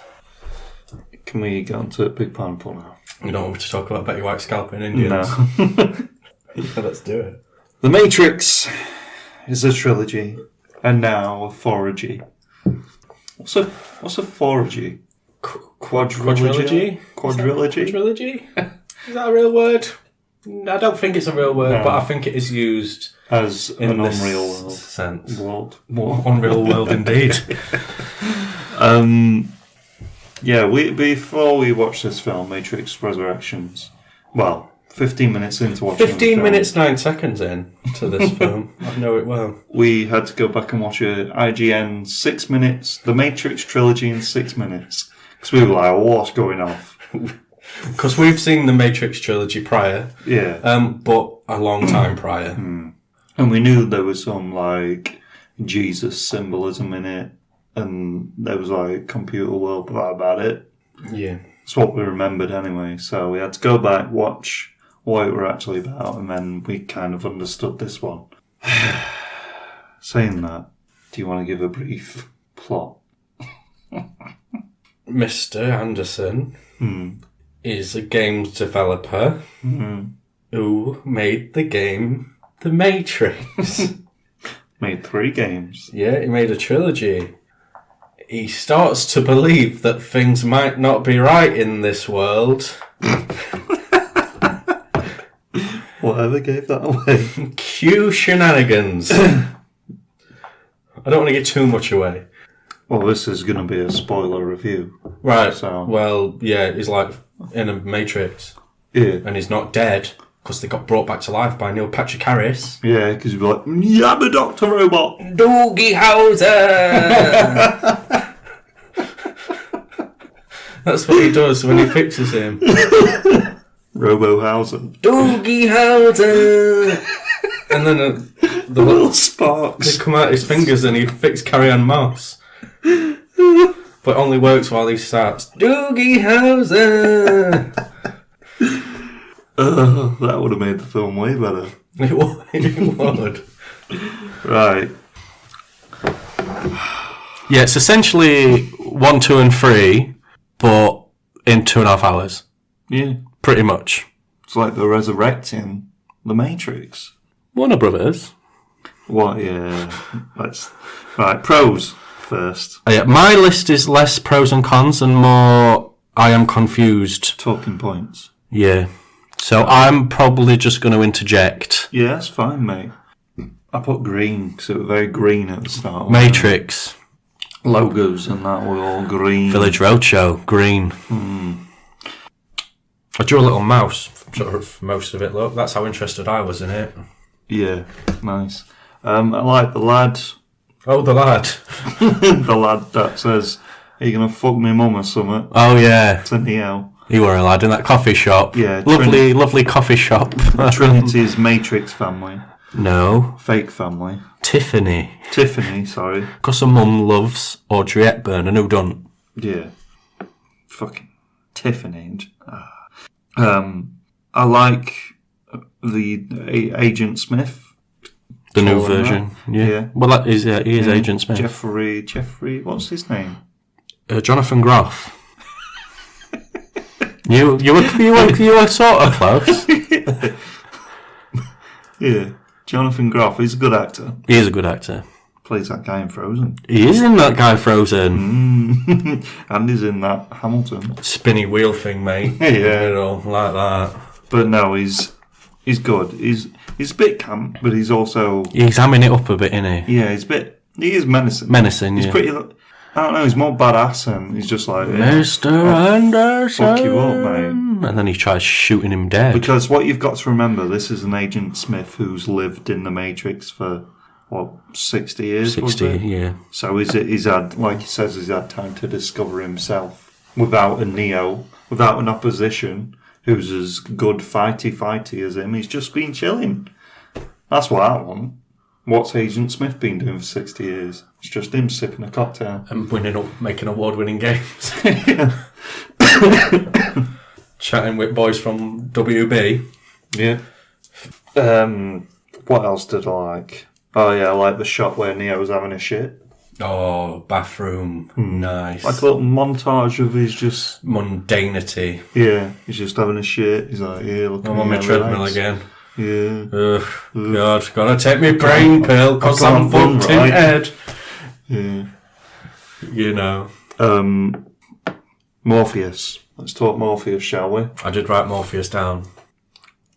Can we get on to big pineapple now? You don't want me to talk about Betty White scalping Indians? No. Yeah, let's do it. The Matrix is a trilogy, and now a foragy. What's a foragy? Quadrilogy? Quadrilogy? Quadrilogy? Is that a real word? I don't think it's a real word, No. but I think it is used As in an this unreal world. sense. More Unreal world indeed. Yeah, before we watched this film, Matrix Resurrections, 15 minutes into watching 15 minutes, 9 seconds in to this film. I know it well. we had to go back and watch a IGN 6 minutes, the Matrix trilogy in 6 minutes. Because we were like, what's going off? Because we've seen the Matrix trilogy prior, Yeah. but a long time prior. And we knew there was some, Jesus symbolism in it. And there was, computer world about it. Yeah. It's what we remembered anyway. So we had to go back, watch what it were actually about, and then we kind of understood this one. Saying that, do you want to give a brief plot? Mr. Anderson is a games developer who made the game The Matrix. Made 3 games. Yeah, he made a trilogy. He starts to believe that things might not be right in this world. Whatever gave that away. Cue shenanigans. I don't want to give too much away. Well, this is going to be a spoiler review. Right. So. Well, yeah, he's like in a Matrix. Yeah. And he's not dead because they got brought back to life by Neil Patrick Harris. Yeah, because you'd be like, yeah, I'm a Dr. Robot. Doogie Howser! That's what he does when he fixes him. Robohausen. Doogie Howser! And then the Little sparks. they come out his fingers and he fixed Carrie-Anne Moss. But it only works while he starts Doogie Howser! That would have made the film way better. It would. Right. Yeah, it's essentially 1, 2, and 3, but in 2.5 hours. Yeah. Pretty much. It's like they're resurrecting the Matrix. Warner Brothers. What? Yeah. Right, pros first. Yeah, my list is less pros and cons and more I am confused. Talking points. Yeah. So I'm probably just going to interject. Yeah, that's fine, mate. I put green because it was very green at the start. Matrix. Logos and that were all green. Village Roadshow, green. I drew a little mouse for most of it, look. That's how interested I was in it. Yeah, nice. I like the lad. Oh, the lad. The lad that says, "Are you going to fuck me mum or something?" Oh, yeah. To Neo. You were a lad in that coffee shop. Yeah. Lovely coffee shop. Trinity's Matrix family. No. Fake family. Tiffany, sorry. because her mum loves Audrey Hepburn and who don't? Yeah. fucking Tiffany. I like the Agent Smith. The new version. Yeah. Well, that is, he is Agent Smith. Jeffrey, what's his name? Jonathan Groff. You were sort of close. Yeah, Jonathan Groff. He's a good actor. He is a good actor. Plays that guy in Frozen. He is in that guy Frozen. And he's in that Hamilton. Spinny wheel thing, mate. Yeah. You know, like that. But no, he's good. He's a bit camp, but he's also... He's hamming it up a bit, isn't he? Yeah, he is menacing. Menacing, he's pretty... I don't know, he's more badass and he's just like... Mr. Anderson! Fuck you up, mate. And then he tries shooting him dead. Because what you've got to remember, this is an Agent Smith who's lived in the Matrix for, 60 years? 60, yeah. So he's had, like he says, he's had time to discover himself without a Neo, without an opposition who's as good fighty as him. He's just been chilling. That's what I want. What's Agent Smith been doing for 60 years? It's just him sipping a cocktail. And making award-winning games. Chatting with boys from WB. Yeah. What else did I like? Oh yeah, I like the shot where Neo's having a shit. Oh, bathroom. Nice. Like a little montage of his just... mundanity. Yeah, he's just having a shit. He's like, yeah, look at me. I'm on my treadmill again. Yeah. Ugh, God, gotta take my brain pill because I'm fucked in head. Yeah. You know. Morpheus. Let's talk Morpheus, shall we? I did write Morpheus down.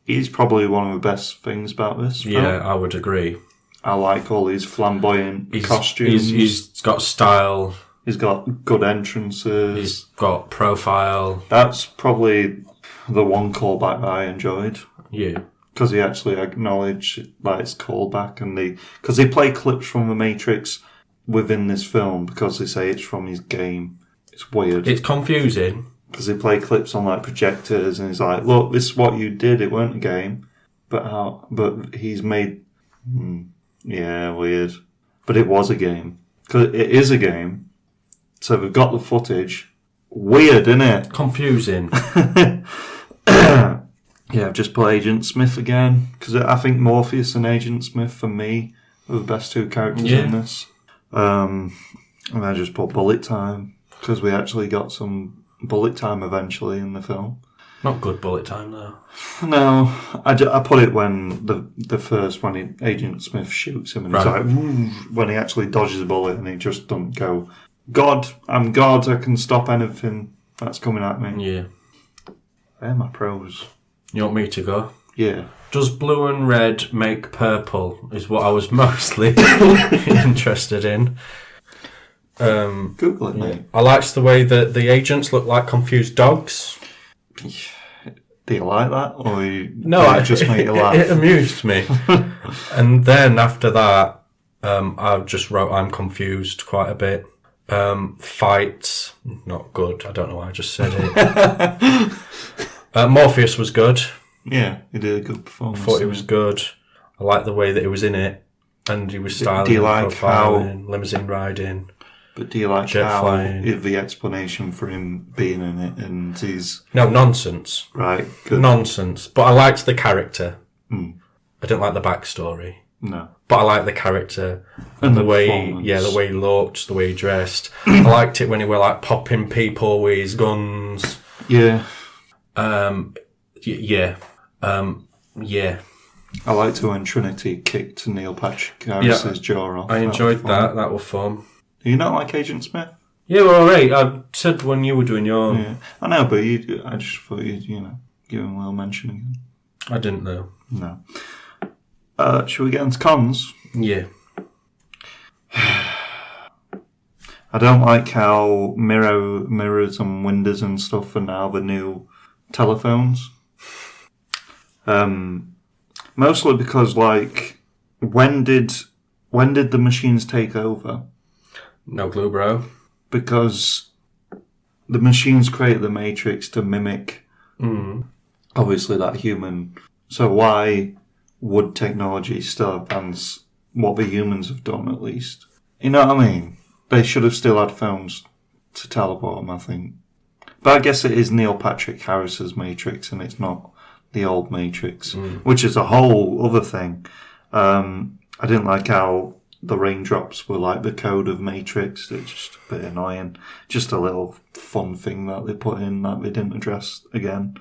He's probably one of the best things about this film. Yeah, I would agree. I like all his flamboyant costumes. He's got style. He's got good entrances. He's got profile. That's probably the one callback that I enjoyed. Yeah. Because he actually acknowledged that it's callback, and because they play clips from the Matrix within this film because they say it's from his game. It's weird. It's confusing. Because they play clips on like projectors, and he's like, "Look, this is what you did. It weren't a game, but he's made." Yeah, weird. But it was a game. Because it is a game. So we've got the footage. Weird, isn't it? Confusing. Yeah, I've just put Agent Smith again. Because I think Morpheus and Agent Smith, for me, are the best two characters in this. And I just put bullet time. Because we actually got some bullet time eventually in the film. Not good bullet time, though. No, I put it when the first, when Agent Smith shoots him, and he's like, "Woo," when he actually dodges a bullet, and he just doesn't go, "God, I'm God, I can stop anything that's coming at me." Yeah. They're my pros. You want me to go? Yeah. Does blue and red make purple? Is what I was mostly interested in. Google it, mate. I liked the way that the agents look like confused dogs. Do you like that, or no? Just make you laugh? It amused me. And then after that, I just wrote "I'm confused" quite a bit. Fights, not good. I don't know why I just said it. Morpheus was good. Yeah, he did a good performance. I thought he was good. I liked the way that he was in it, and he was styling. Do you like profiling, limousine riding? But do you like jet how flying. The explanation for him being in it and he's... No, nonsense. Right, good. Nonsense. But I liked the character. I didn't like the backstory. No. But I liked the character. And the way the way he looked, the way he dressed. I liked it when he were like popping people with his guns. Yeah. Yeah. I liked it when Trinity kicked Neil Patrick Harris's jaw off. I enjoyed that. That was fun. Do you not like Agent Smith? Yeah, well, alright. I said when you were doing your... Yeah. I know, but I just thought you'd, give him a little mention again. I didn't know. No. Shall we get into cons? Yeah. I don't like how mirrors and windows and stuff are now the new telephones. Mostly because, like, when did the machines take over? No clue, bro. Because the machines created the Matrix to mimic, obviously, that human. So why would technology still advance what the humans have done, at least? You know what I mean? They should have still had phones to teleport them, I think. But I guess it is Neil Patrick Harris's Matrix, and it's not the old Matrix, which is a whole other thing. I didn't like how the raindrops were like the code of Matrix. It's just a bit annoying. Just a little fun thing that they put in that they didn't address again.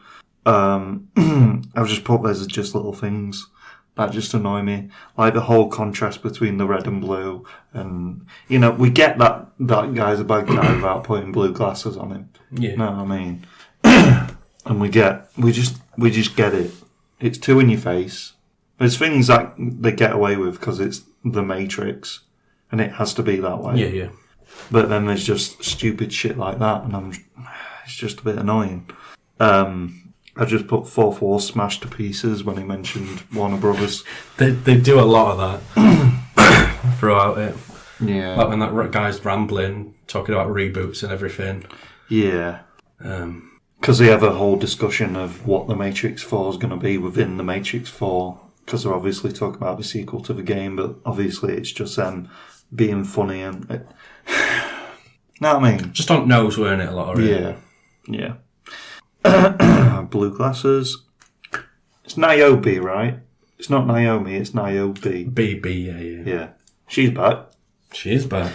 I've just put there's just little things that just annoy me. Like the whole contrast between the red and blue. And, you know, we get that guy's a bad guy without putting blue glasses on him. Yeah. You know what I mean? And we just get it. It's too in your face. There's things that they get away with because it's the Matrix, and it has to be that way. Yeah, yeah. But then there's just stupid shit like that, and it's just a bit annoying. I just put Fourth Wall smashed to pieces when he mentioned Warner Brothers. They do a lot of that throughout it. Yeah. Like when that guy's rambling, talking about reboots and everything. Yeah. Because they have a whole discussion of what the Matrix 4 is going to be within the Matrix 4. Because they're obviously talking about the sequel to the game, but obviously it's just them being funny and... know what I mean? Just on nose, weren't it, a lot of it? Yeah. Yeah. Blue glasses. It's Niobe, right? It's not Naomi, it's Niobe. BB, yeah. Yeah. She's back. She is back.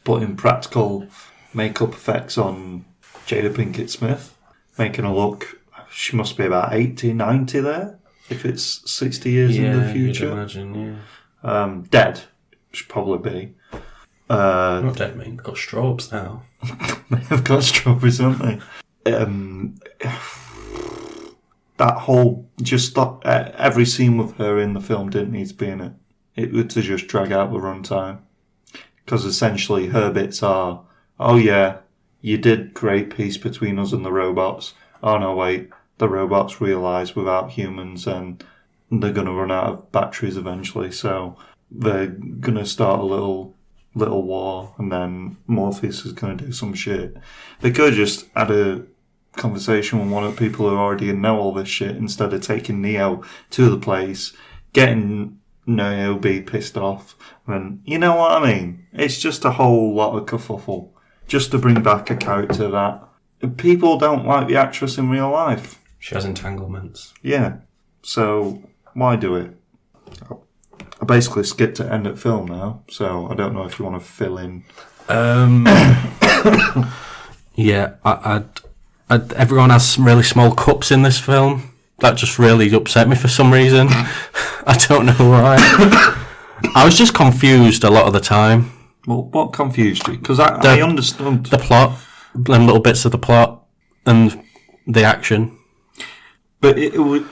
Putting practical makeup effects on Jada Pinkett Smith. Making her look... She must be about 80, 90 there. If it's 60 years in the future. You'd imagine, yeah. Dead. Should probably be. Not dead, mate. They've got strobes now. They've got strawberries, haven't they? That whole... Just thought every scene with her in the film didn't need to be in it. It would to just drag out the runtime. Because essentially her bits are, oh yeah, you did create peace between us and the robots. Oh no, wait. The robots realise without humans and they're going to run out of batteries eventually, so they're going to start a little war, and then Morpheus is going to do some shit. They could have just had a conversation with one of the people who already know all this shit instead of taking Neo to the place, getting Niobe pissed off, and you know what I mean? It's just a whole lot of kerfuffle just to bring back a character that people don't like the actress in real life. She has entanglements. Yeah. So, why do it? I basically skipped to end at film now, so I don't know if you want to fill in. Yeah, everyone has some really small cups in this film. That just really upset me for some reason. I don't know why. I was just confused a lot of the time. Well, what confused you? Because I understood. The plot, them little bits of the plot, and the action. But it would...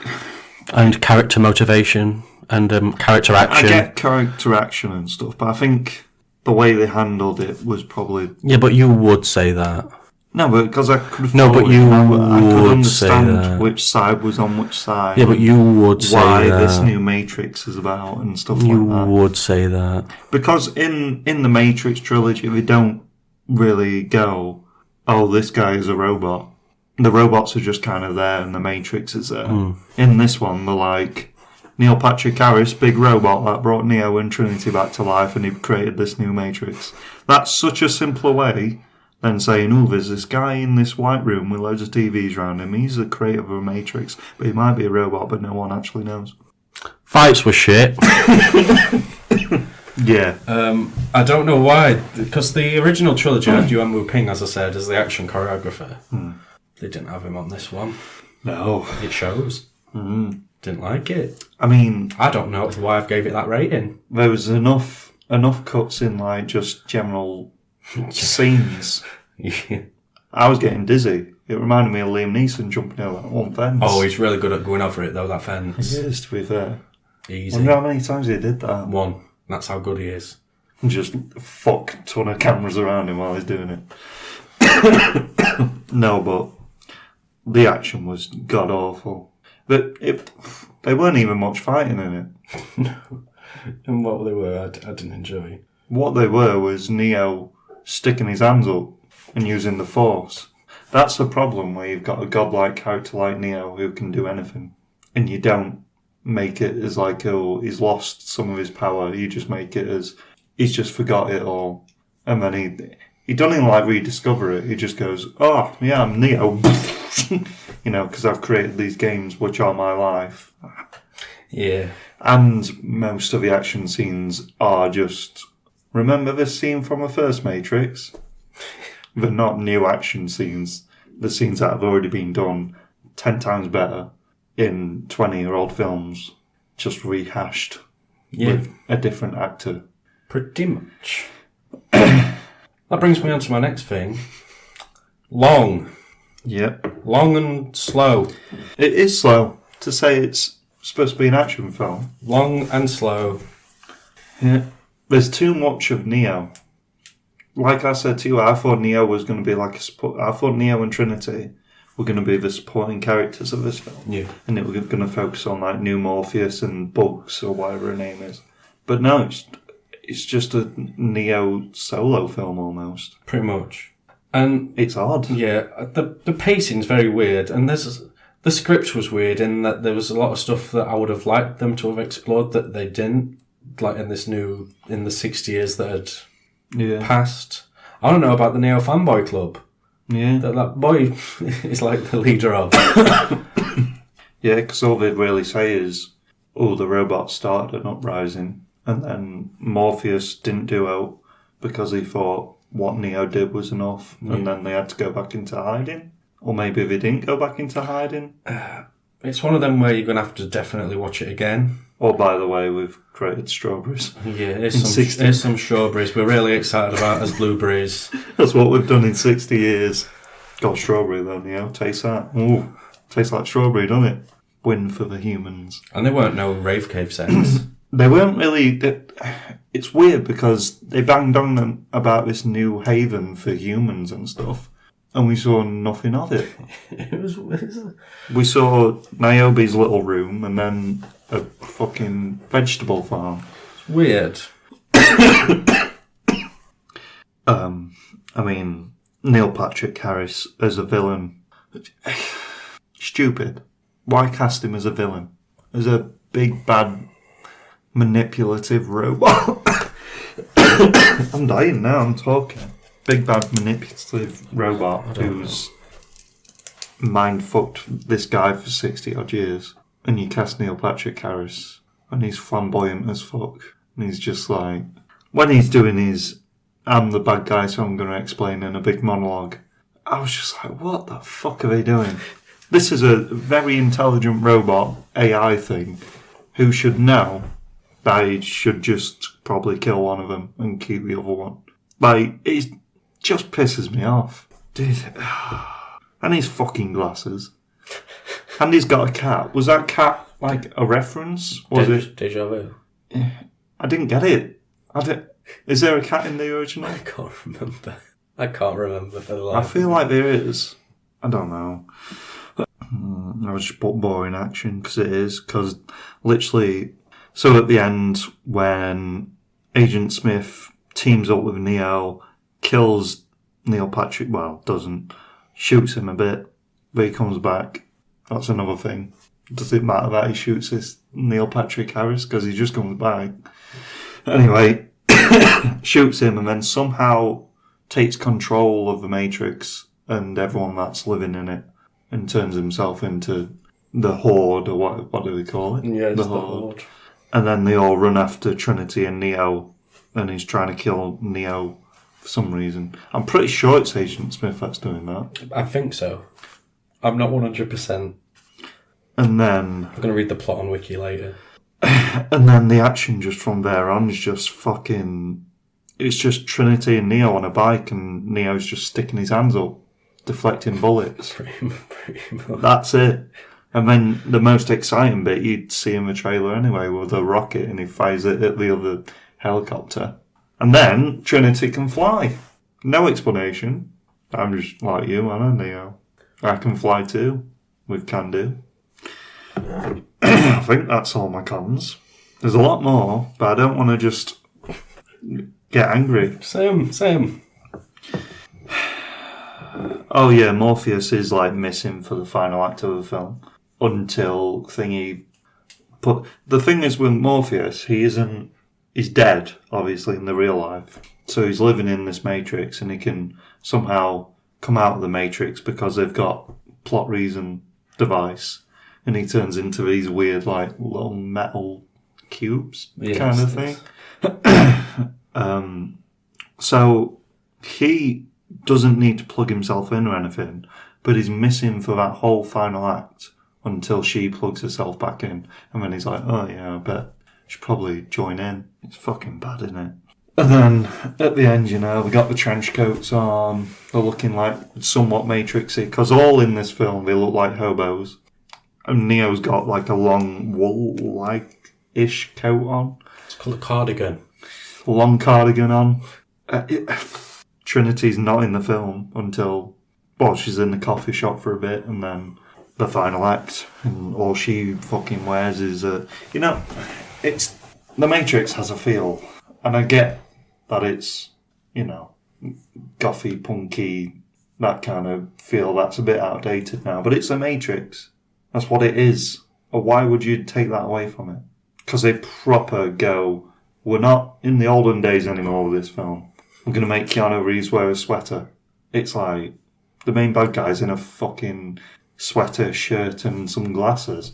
And character motivation and character action. I get character action and stuff, but I think the way they handled it was probably... Yeah, but you would say that. No, but because I could... No, but you I could would understand say that. which side was on which side. Yeah, but you would say why that. this new Matrix is about and stuff You like that. would say that. Because in the Matrix trilogy, they don't really go, oh, this guy is a robot. The robots are just kind of there and the Matrix is there. In this one, they're like, Neil Patrick Harris, big robot that brought Neo and Trinity back to life and he created this new Matrix. That's such a simpler way than saying, oh, there's this guy in this white room with loads of TVs around him. He's the creator of a Matrix, but he might be a robot, but no one actually knows. Fights were shit. Yeah. I don't know why, because the original trilogy had Yuan Wu Ping, as I said, as the action choreographer. They didn't have him on this one. No. It shows. Didn't like it. I mean... I don't know why I've gave it that rating. There was enough cuts in, like, just general scenes. Yeah. I was getting dizzy. It reminded me of Liam Neeson jumping over that one fence. Oh, he's really good at going over it, though, that fence. He is, to be fair. Easy. I wonder how many times he did that. One. That's how good he is. And just fuck a ton of cameras around him while he's doing it. No, but the action was god-awful. But they weren't even much fighting in it. No. And what they were, I didn't enjoy. What they were was Neo sticking his hands up and using the Force. That's the problem where you've got a godlike character like Neo who can do anything. And you don't make it as like, oh, he's lost some of his power. You just make it as, he's just forgot it all. And then he doesn't like rediscover it. He just goes, oh, yeah, I'm Neo. Because I've created these games which are my life. Yeah. And most of the action scenes are just... Remember this scene from the first Matrix? They're not new action scenes. The scenes that have already been done 10 times better in 20-year-old films, just rehashed with a different actor. Pretty much. That brings me on to my next thing. Long. Yep. Long and slow. It is slow. To say it's supposed to be an action film. Long and slow. Yeah. There's too much of Neo. Like I said to you, I thought Neo was going to be like a support. I thought Neo and Trinity were going to be the supporting characters of this film. Yeah. And it was going to focus on like new Morpheus and Bugs or whatever her name is. But no, it's just a Neo solo film almost. Pretty much. And it's odd. Yeah, the pacing's very weird, and the script was weird in that there was a lot of stuff that I would have liked them to have explored that they didn't, like in the 6 years that had passed. I don't know about the Neo fanboy club. Yeah. That boy is like the leader of. Yeah, because all they'd really say is, the robots started an uprising, and then Morpheus didn't do out because he thought what Neo did was enough, and then they had to go back into hiding. Or maybe they didn't go back into hiding. It's one of them where you're going to have to definitely watch it again. Oh, by the way, we've created strawberries. Yeah, here's some strawberries we're really excited about as blueberries. That's what we've done in 60 years. Got strawberry though, Neo. Taste that. Ooh, tastes like strawberry, doesn't it? Win for the humans. And they weren't no rave cave sex. They weren't really... It's weird because they banged on them about this new haven for humans and stuff, and we saw nothing of it. We saw Niobe's little room and then a fucking vegetable farm. It's weird. I mean, Neil Patrick Harris as a villain. Stupid. Why cast him as a villain? As a big, bad, manipulative robot. I'm dying now, I'm talking. Big, bad, manipulative robot who's mind-fucked this guy for 60-odd years. And you cast Neil Patrick Harris, and he's flamboyant as fuck. And he's just like... When he's doing his, I'm the bad guy, so I'm going to explain in a big monologue, I was just like, what the fuck are they doing? This is a very intelligent robot, AI thing, who should know that he should just probably kill one of them and keep the other one. Like, it just pisses me off. Dude. And his fucking glasses. And he's got a cat. Was that cat, like, a reference? Was it Deja vu? I didn't get it. Is there a cat in the original? I can't remember for the life. I feel like there is. I don't know. I was just put boring action because it is. Because literally, so at the end when Agent Smith teams up with Neo, kills Neil Patrick, well, doesn't, shoots him a bit, but he comes back. That's another thing. Does it matter that he shoots this Neil Patrick Harris because he just comes back? Anyway, shoots him and then somehow takes control of the Matrix and everyone that's living in it and turns himself into the Horde, or what do they call it? Yeah, the Horde. And then they all run after Trinity and Neo, and he's trying to kill Neo for some reason. I'm pretty sure it's Agent Smith that's doing that. I think so. I'm not 100%. And then... I'm going to read the plot on Wiki later. And then the action just from there on is just fucking... It's just Trinity and Neo on a bike, and Neo's just sticking his hands up, deflecting bullets. Pretty much. That's it. And then the most exciting bit you'd see in the trailer anyway, with a rocket, and he fires it at the other helicopter. And then Trinity can fly. No explanation. I'm just like you, man, Neo. I can fly too, with can do. I think that's all my cons. There's a lot more, but I don't want to just get angry. Same. Oh yeah, Morpheus is like missing for the final act of the film until Thingy. But the thing is with Morpheus, he's he's dead, obviously, in the real life. So he's living in this Matrix, and he can somehow come out of the Matrix because they've got plot reason device, and he turns into these weird, like, little metal cubes kind of thing. So he doesn't need to plug himself in or anything, but he's missing for that whole final act until she plugs herself back in, and then he's like, oh yeah, I bet I should probably join in. It's fucking bad, isn't it? And then at the end, you know, we got the trench coats on. They're looking like somewhat Matrixy, because all in this film they look like hobos. And Neo's got like a long wool-like-ish coat on. It's called a cardigan. Long cardigan on. Trinity's not in the film until, well, she's in the coffee shop for a bit, and then the final act, and all she fucking wears is you know, it's the Matrix has a feel, and I get that it's, you know, gothy, punky, that kind of feel that's a bit outdated now, but it's a Matrix. That's what it is. Or why would you take that away from it? Because they proper go, we're not in the olden days anymore with this film. We're going to make Keanu Reeves wear a sweater. It's like the main bad guy's in a fucking sweater, shirt and some glasses.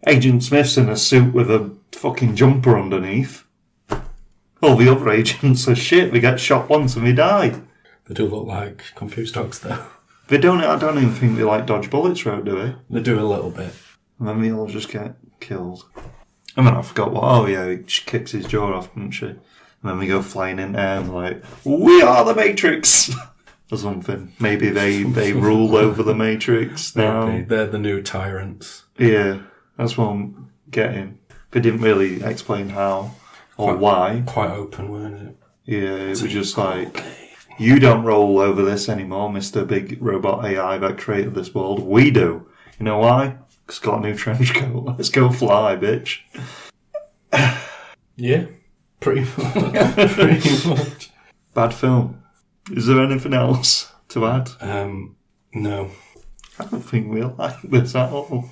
Agent Smith's in a suit with a fucking jumper underneath. All the other agents are shit. They get shot once and they die. They do look like confused dogs, though. They don't. I don't even think they like dodge bullets, right? Do they? They do a little bit. And then they all just get killed. And then I forgot what. Oh yeah, she kicks his jaw off, doesn't she? And then we go flying in there and like, we are the Matrix. Or something. Maybe they rule over the Matrix now. Maybe. They're the new tyrants. Yeah, that's what I'm getting. They didn't really explain how or why. Quite open, weren't it? Yeah, it was just like, you don't roll over this anymore, Mr. Big Robot AI that created this world. We do. You know why? It's got a new trench coat. Let's go fly, bitch. Yeah, pretty much. Pretty much. Bad film. Is there anything else to add? No. I don't think we like this at all.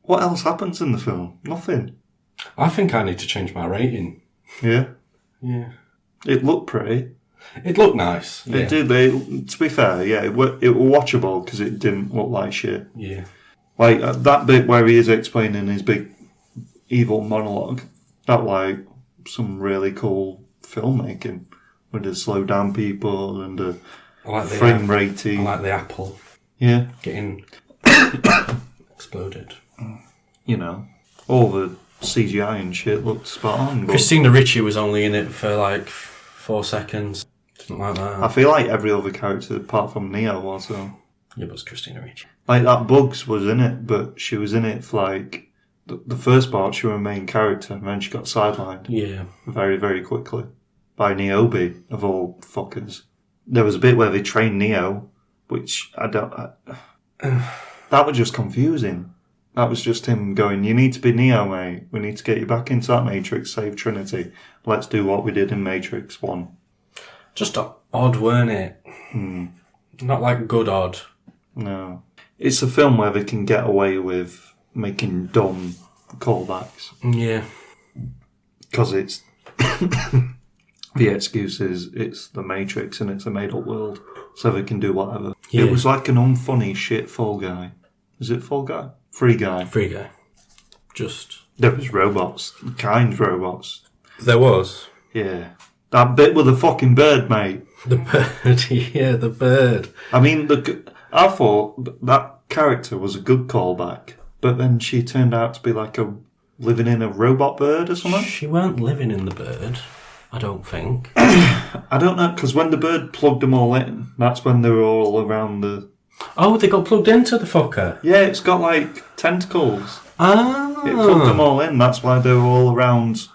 What else happens in the film? Nothing. I think I need to change my rating. Yeah? Yeah. It looked pretty. It looked nice. Yeah. It did. To be fair, yeah, it was watchable because it didn't look like shit. Yeah. Like, that bit where he is explaining his big evil monologue, that, like, some really cool filmmaking with the slow down people and the frame rating. I like the apple. Yeah. Getting exploded. You know, all the CGI and shit looked spot on. Christina Ricci was only in it for like 4 seconds. Didn't like that. I feel like every other character apart from Neo was, though. Yeah, but it's Christina Ricci. Like, that Bugs was in it, but she was in it for, like, the first part, she was a main character, and then she got sidelined. Yeah. Very, very quickly. By Niobe, of all fuckers. There was a bit where they trained Neo, which that was just confusing. That was just him going, you need to be Neo, mate. We need to get you back into that Matrix, save Trinity. Let's do what we did in Matrix 1. Just odd, weren't it? Not like good odd. No. It's a film where they can get away with making dumb callbacks. Yeah. Because it's... the excuse is it's the Matrix and it's a made-up world, so they can do whatever. Yeah. It was like an unfunny shit Fall Guy. Is it Fall Guy? Free Guy. Free Guy. Just... There was robots. Kind robots. There was? Yeah. That bit with the fucking bird, mate. The bird, yeah, the bird. I mean, I thought that character was a good callback, but then she turned out to be like living in a robot bird or something. She weren't living in the bird, I don't think. I don't know, because when the bird plugged them all in, that's when they were all around the... Oh, they got plugged into the fucker? Yeah, it's got like tentacles. Ah. It plugged them all in, that's why they were all around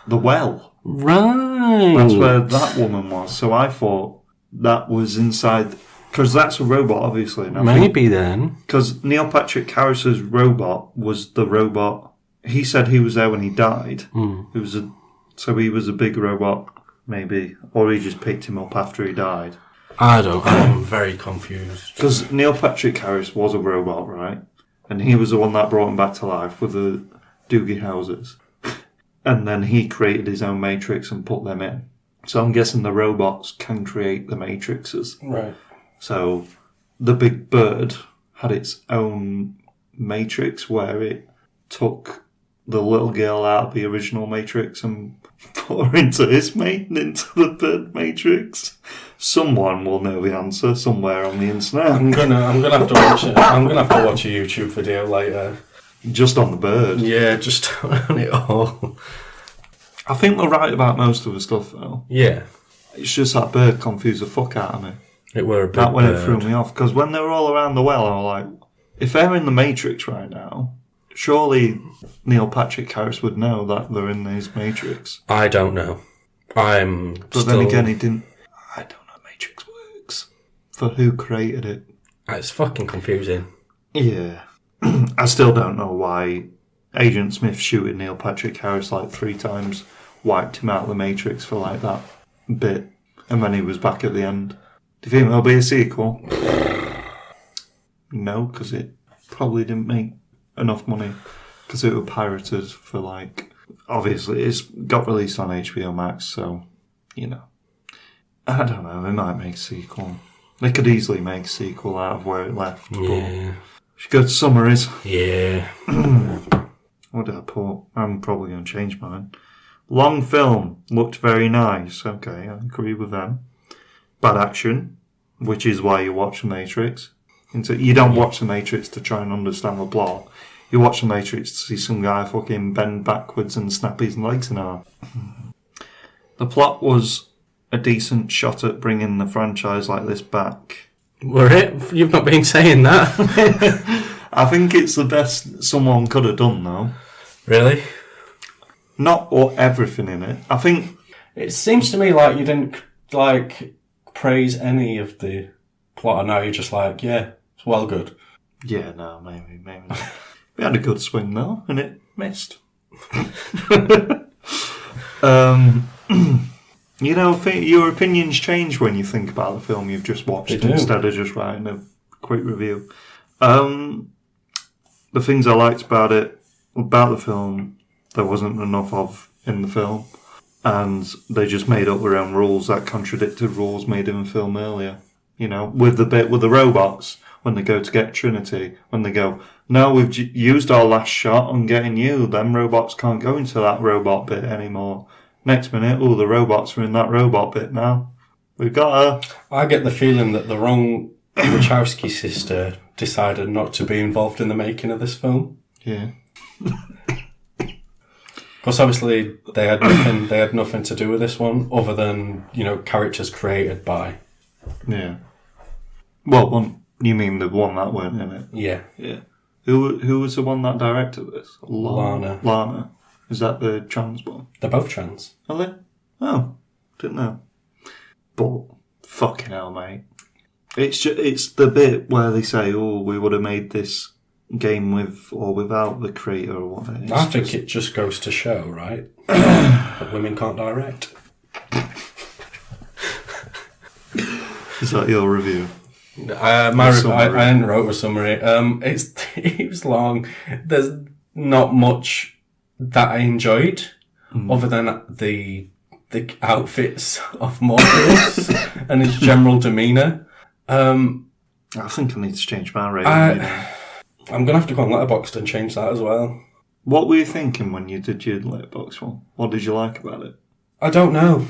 the well. Right. That's where that woman was. So I thought that was inside... Because that's a robot, obviously. Maybe then. Because Neil Patrick Harris's robot was the robot... He said he was there when he died. So he was a big robot, maybe. Or he just picked him up after he died. I'm very confused. Because Neil Patrick Harris was a robot, right? And he was the one that brought him back to life with the Doogie Howsers. and then he created his own Matrix and put them in. So I'm guessing the robots can create the Matrixes. Right. So the big bird had its own Matrix where it took the little girl out of the original Matrix and put her into the bird Matrix. Someone will know the answer somewhere on the internet. I'm gonna have to watch it. I'm gonna have to watch a YouTube video later. Just on the bird. Yeah, just on it all. I think we're right about most of the stuff though. Yeah. It's just that bird confused the fuck out of me. It were a big That when bird. it threw me off. Because when they were all around the well, I was like, if they're in the Matrix right now, surely Neil Patrick Harris would know that they're in his Matrix. I don't know. But then again, he didn't. I don't know how Matrix works. For who created it? It's fucking confusing. Yeah. I still don't know why Agent Smith shooting Neil Patrick Harris like 3 times wiped him out of the Matrix for like that bit. And then he was back at the end. Do you think there'll be a sequel? No, because it probably didn't make enough money. Because it was pirated for like... Obviously, it's got released on HBO Max, so, you know. I don't know, they might make a sequel. They could easily make a sequel out of where it left. Yeah. But good summaries. Yeah. What did I put? I'm probably going to change mine. Long film. Looked very nice. Okay, I agree with them. Bad action, which is why you watch The Matrix. You don't watch The Matrix to try and understand the plot. You watch The Matrix to see some guy fucking bend backwards and snap his legs in half. The plot was a decent shot at bringing the franchise like this back. Were it? You've not been saying that. I think it's the best someone could have done, though. Really? Not everything in it. I think... It seems to me like you didn't, praise any of the plot, and now you're just like, yeah, it's well good. Yeah, no, maybe not. We had a good swing, though, and it missed. You know, your opinions change when you think about the film you've just watched instead of just writing a quick review. The things I liked about the film, there wasn't enough of in the film, and they just made up their own rules that contradicted rules made in the film earlier. You know, with the bit with the robots, when they go to get Trinity, when they go, no, we've used our last shot on getting you, them robots can't go into that robot bit anymore. Next minute, the robots are in that robot bit now. We've got her. I get the feeling that the wrong Wachowski sister decided not to be involved in the making of this film. Yeah. Because obviously they had nothing to do with this one other than, characters created by. Yeah. Well, you mean the one that weren't in it? Yeah. Yeah. Who was the one that directed this? Lana. Lana. Is that the trans one? They're both trans. Are they? Oh, didn't know. But fucking hell, mate. It's the bit where they say, we would have made this game with or without the creator or whatever. I think it just goes to show, right, that women can't direct. Is that your review? I didn't wrote a summary. It was long. There's not much that I enjoyed, other than the outfits of Morpheus and his general demeanour. I think I need to change my rating. I'm going to have to go on Letterboxd and change that as well. What were you thinking when you did your Letterboxd one? What did you like about it? I don't know.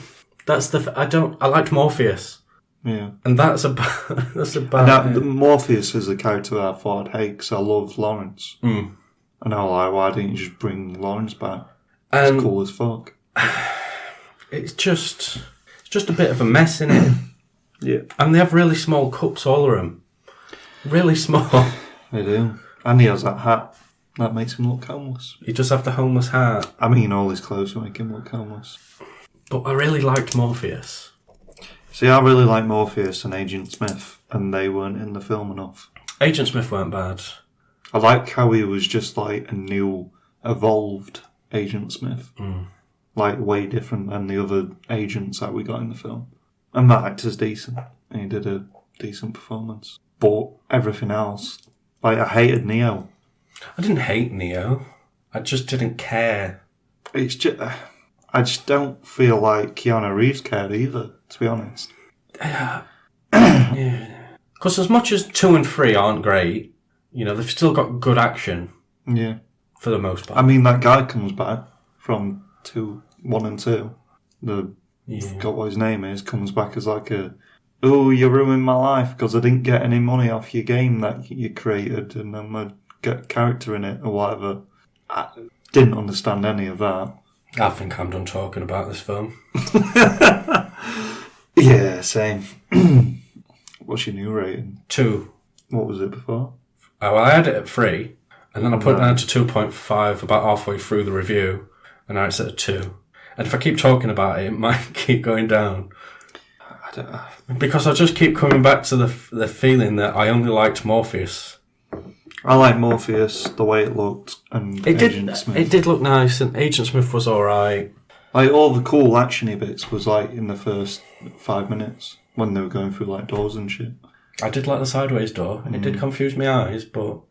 I liked Morpheus. Yeah. And that's about it. Morpheus is a character I thought I'd hate because I love Lawrence. Mm. And I was like, why didn't you just bring Lawrence back? And it's cool as fuck. It's just a bit of a mess, in it. Yeah. And they have really small cups, all of them. Really small. They do. And he has that hat. That makes him look homeless. He does have the homeless hat. I mean, all his clothes make him look homeless. But I really liked Morpheus. See, I really like Morpheus and Agent Smith, and they weren't in the film enough. Agent Smith weren't bad. I like how he was just like a new, evolved Agent Smith. Mm. Like, way different than the other agents that we got in the film. And that actor's decent. And he did a decent performance. But everything else, I hated Neo. I didn't hate Neo. I just didn't care. it's just, I just don't feel like Keanu Reeves cared either, to be honest. Yeah. Because as much as 2 and 3 aren't great, they've still got good action. Yeah. For the most part. I mean, that guy comes back from 1 and 2. Forgot what his name is. Comes back as like oh, you ruined my life because I didn't get any money off your game that you created, and I'm a character in it or whatever. I didn't understand any of that. I think I'm done talking about this film. Yeah, same. What's your new rating? 2. What was it before? Oh, well, I had it at 3, and then I put it down to 2.5 about halfway through the review, and now it's at a 2. And if I keep talking about it, it might keep going down. I don't know. Because I just keep coming back to the feeling that I only liked Morpheus. I like Morpheus, the way it looked, and Agent Smith. It did look nice, and Agent Smith was alright. Like, all the cool actiony bits was like in the first 5 minutes when they were going through like doors and shit. I did like the sideways door, and it did confuse my eyes, but...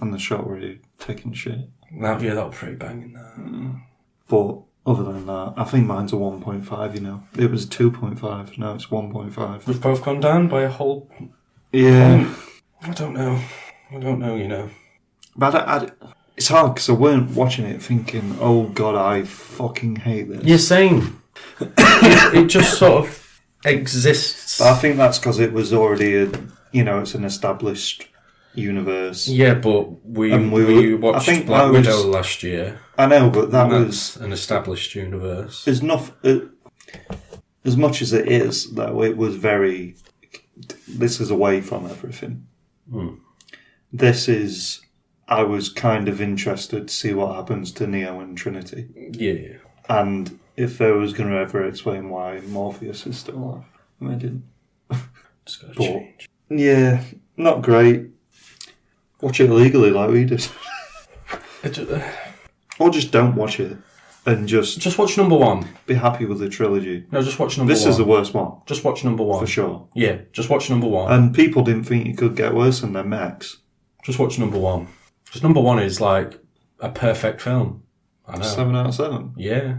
And the shot where he taking shit. That was pretty banging, that. But other than that, I think mine's a 1.5, It was 2.5, now it's 1.5. We've both gone down by a whole... Yeah. I don't know, But it's hard because I weren't watching it thinking, oh God, I fucking hate this. You're same. It just sort of exists. But I think that's because it was already it's an established universe. Yeah, but we watched Black Widow last year. I know, but that was an established universe. As much as it is, though, it was very... This is away from everything. This is... I was kind of interested to see what happens to Neo and Trinity. Yeah. And if they was going to ever explain why Morpheus is still alive. I mean, I didn't. It's got to change. Yeah, not great. Watch it illegally like we did. Or just don't watch it and just watch number 1. Be happy with the trilogy. No, just watch number 1. This is the worst one. Just watch number 1. For sure. Yeah, just watch number 1. And people didn't think it could get worse than their Max. Just watch number 1. Because number 1 is like a perfect film. I know. 7 out of 7? Yeah.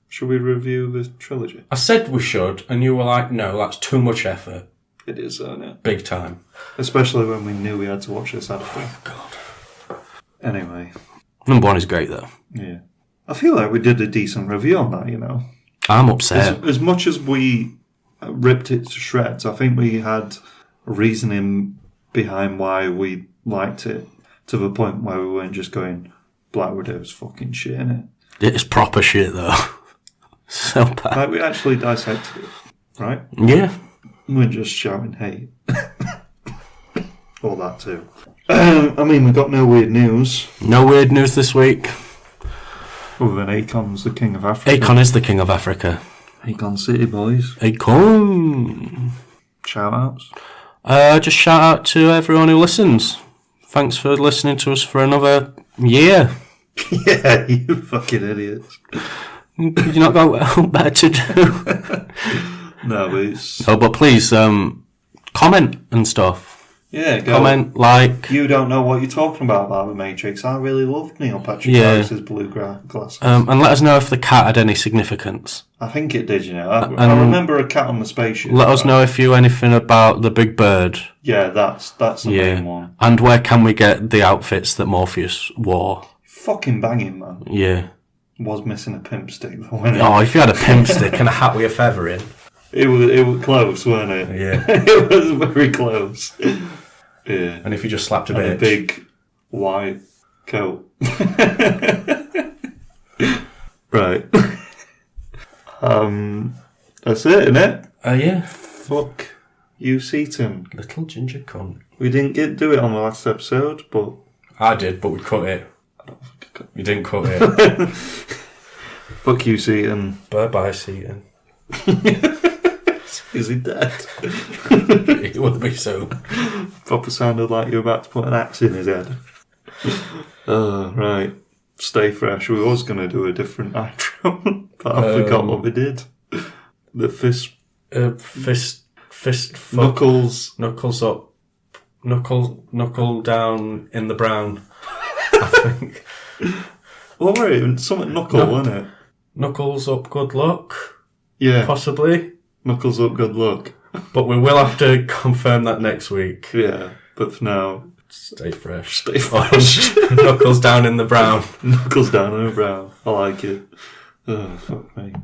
Should we review the trilogy? I said we should, and you were like, no, that's too much effort. It is, isn't it? Big time. Especially when we knew we had to watch this after. Oh, God. Anyway. Number 1 is great, though. Yeah. I feel like we did a decent review on that, I'm upset. As much as we ripped it to shreds, I think we had reasoning behind why we liked it, to the point where we weren't just going, Black Widow's fucking shit, innit? It's proper shit, though. So bad. Like, we actually dissected it, right? Yeah. We weren't just shouting hate. All that too. I mean, we got no weird news. No weird news this week. Other than Akon's the king of Africa. Akon is the king of Africa. Akon City, boys. Akon. Shout outs. Just shout out to everyone who listens. Thanks for listening to us for another year. Yeah, you fucking idiots. You've not got better to do. No, but it's... No, but please, comment and stuff. Yeah, go. Comment, like... You don't know what you're talking about the Matrix. I really loved Neil Patrick Harris's blue glasses. And let us know if the cat had any significance. I think it did, I remember a cat on the spaceship. Let us know if you know anything about the big bird. Yeah, that's the main one. And where can we get the outfits that Morpheus wore? Fucking banging, man. Yeah. Was missing a pimp stick, though, wasn't it? Oh, if you had a pimp stick and a hat with a feather in. It was close, wasn't it? Yeah. It was very close. Yeah. And if you just slapped a bitch. A big white coat. Right. That's it, innit? Yeah. Fuck you, Seaton. Little ginger cunt. We didn't do it on the last episode, but... I did, but we cut it. You didn't cut it. Fuck you, Seaton. Bye-bye, Seaton. Is he dead? He would be so. Proper sounded like you were about to put an axe in his head. Oh, right. Stay fresh. We was going to do a different outro, but I forgot what we did. The fist... Fist... Knuckles... Knuckles up. Knuckle down in the brown. I think. What were it? Something knuckle, wasn't it? Knuckles up, good luck. Yeah. Possibly. Knuckles up, good luck. But we will have to confirm that next week. Yeah, but for now, stay fresh. Stay fresh. Knuckles down in the brown. Knuckles down in the brown. I like it. Oh, fuck me.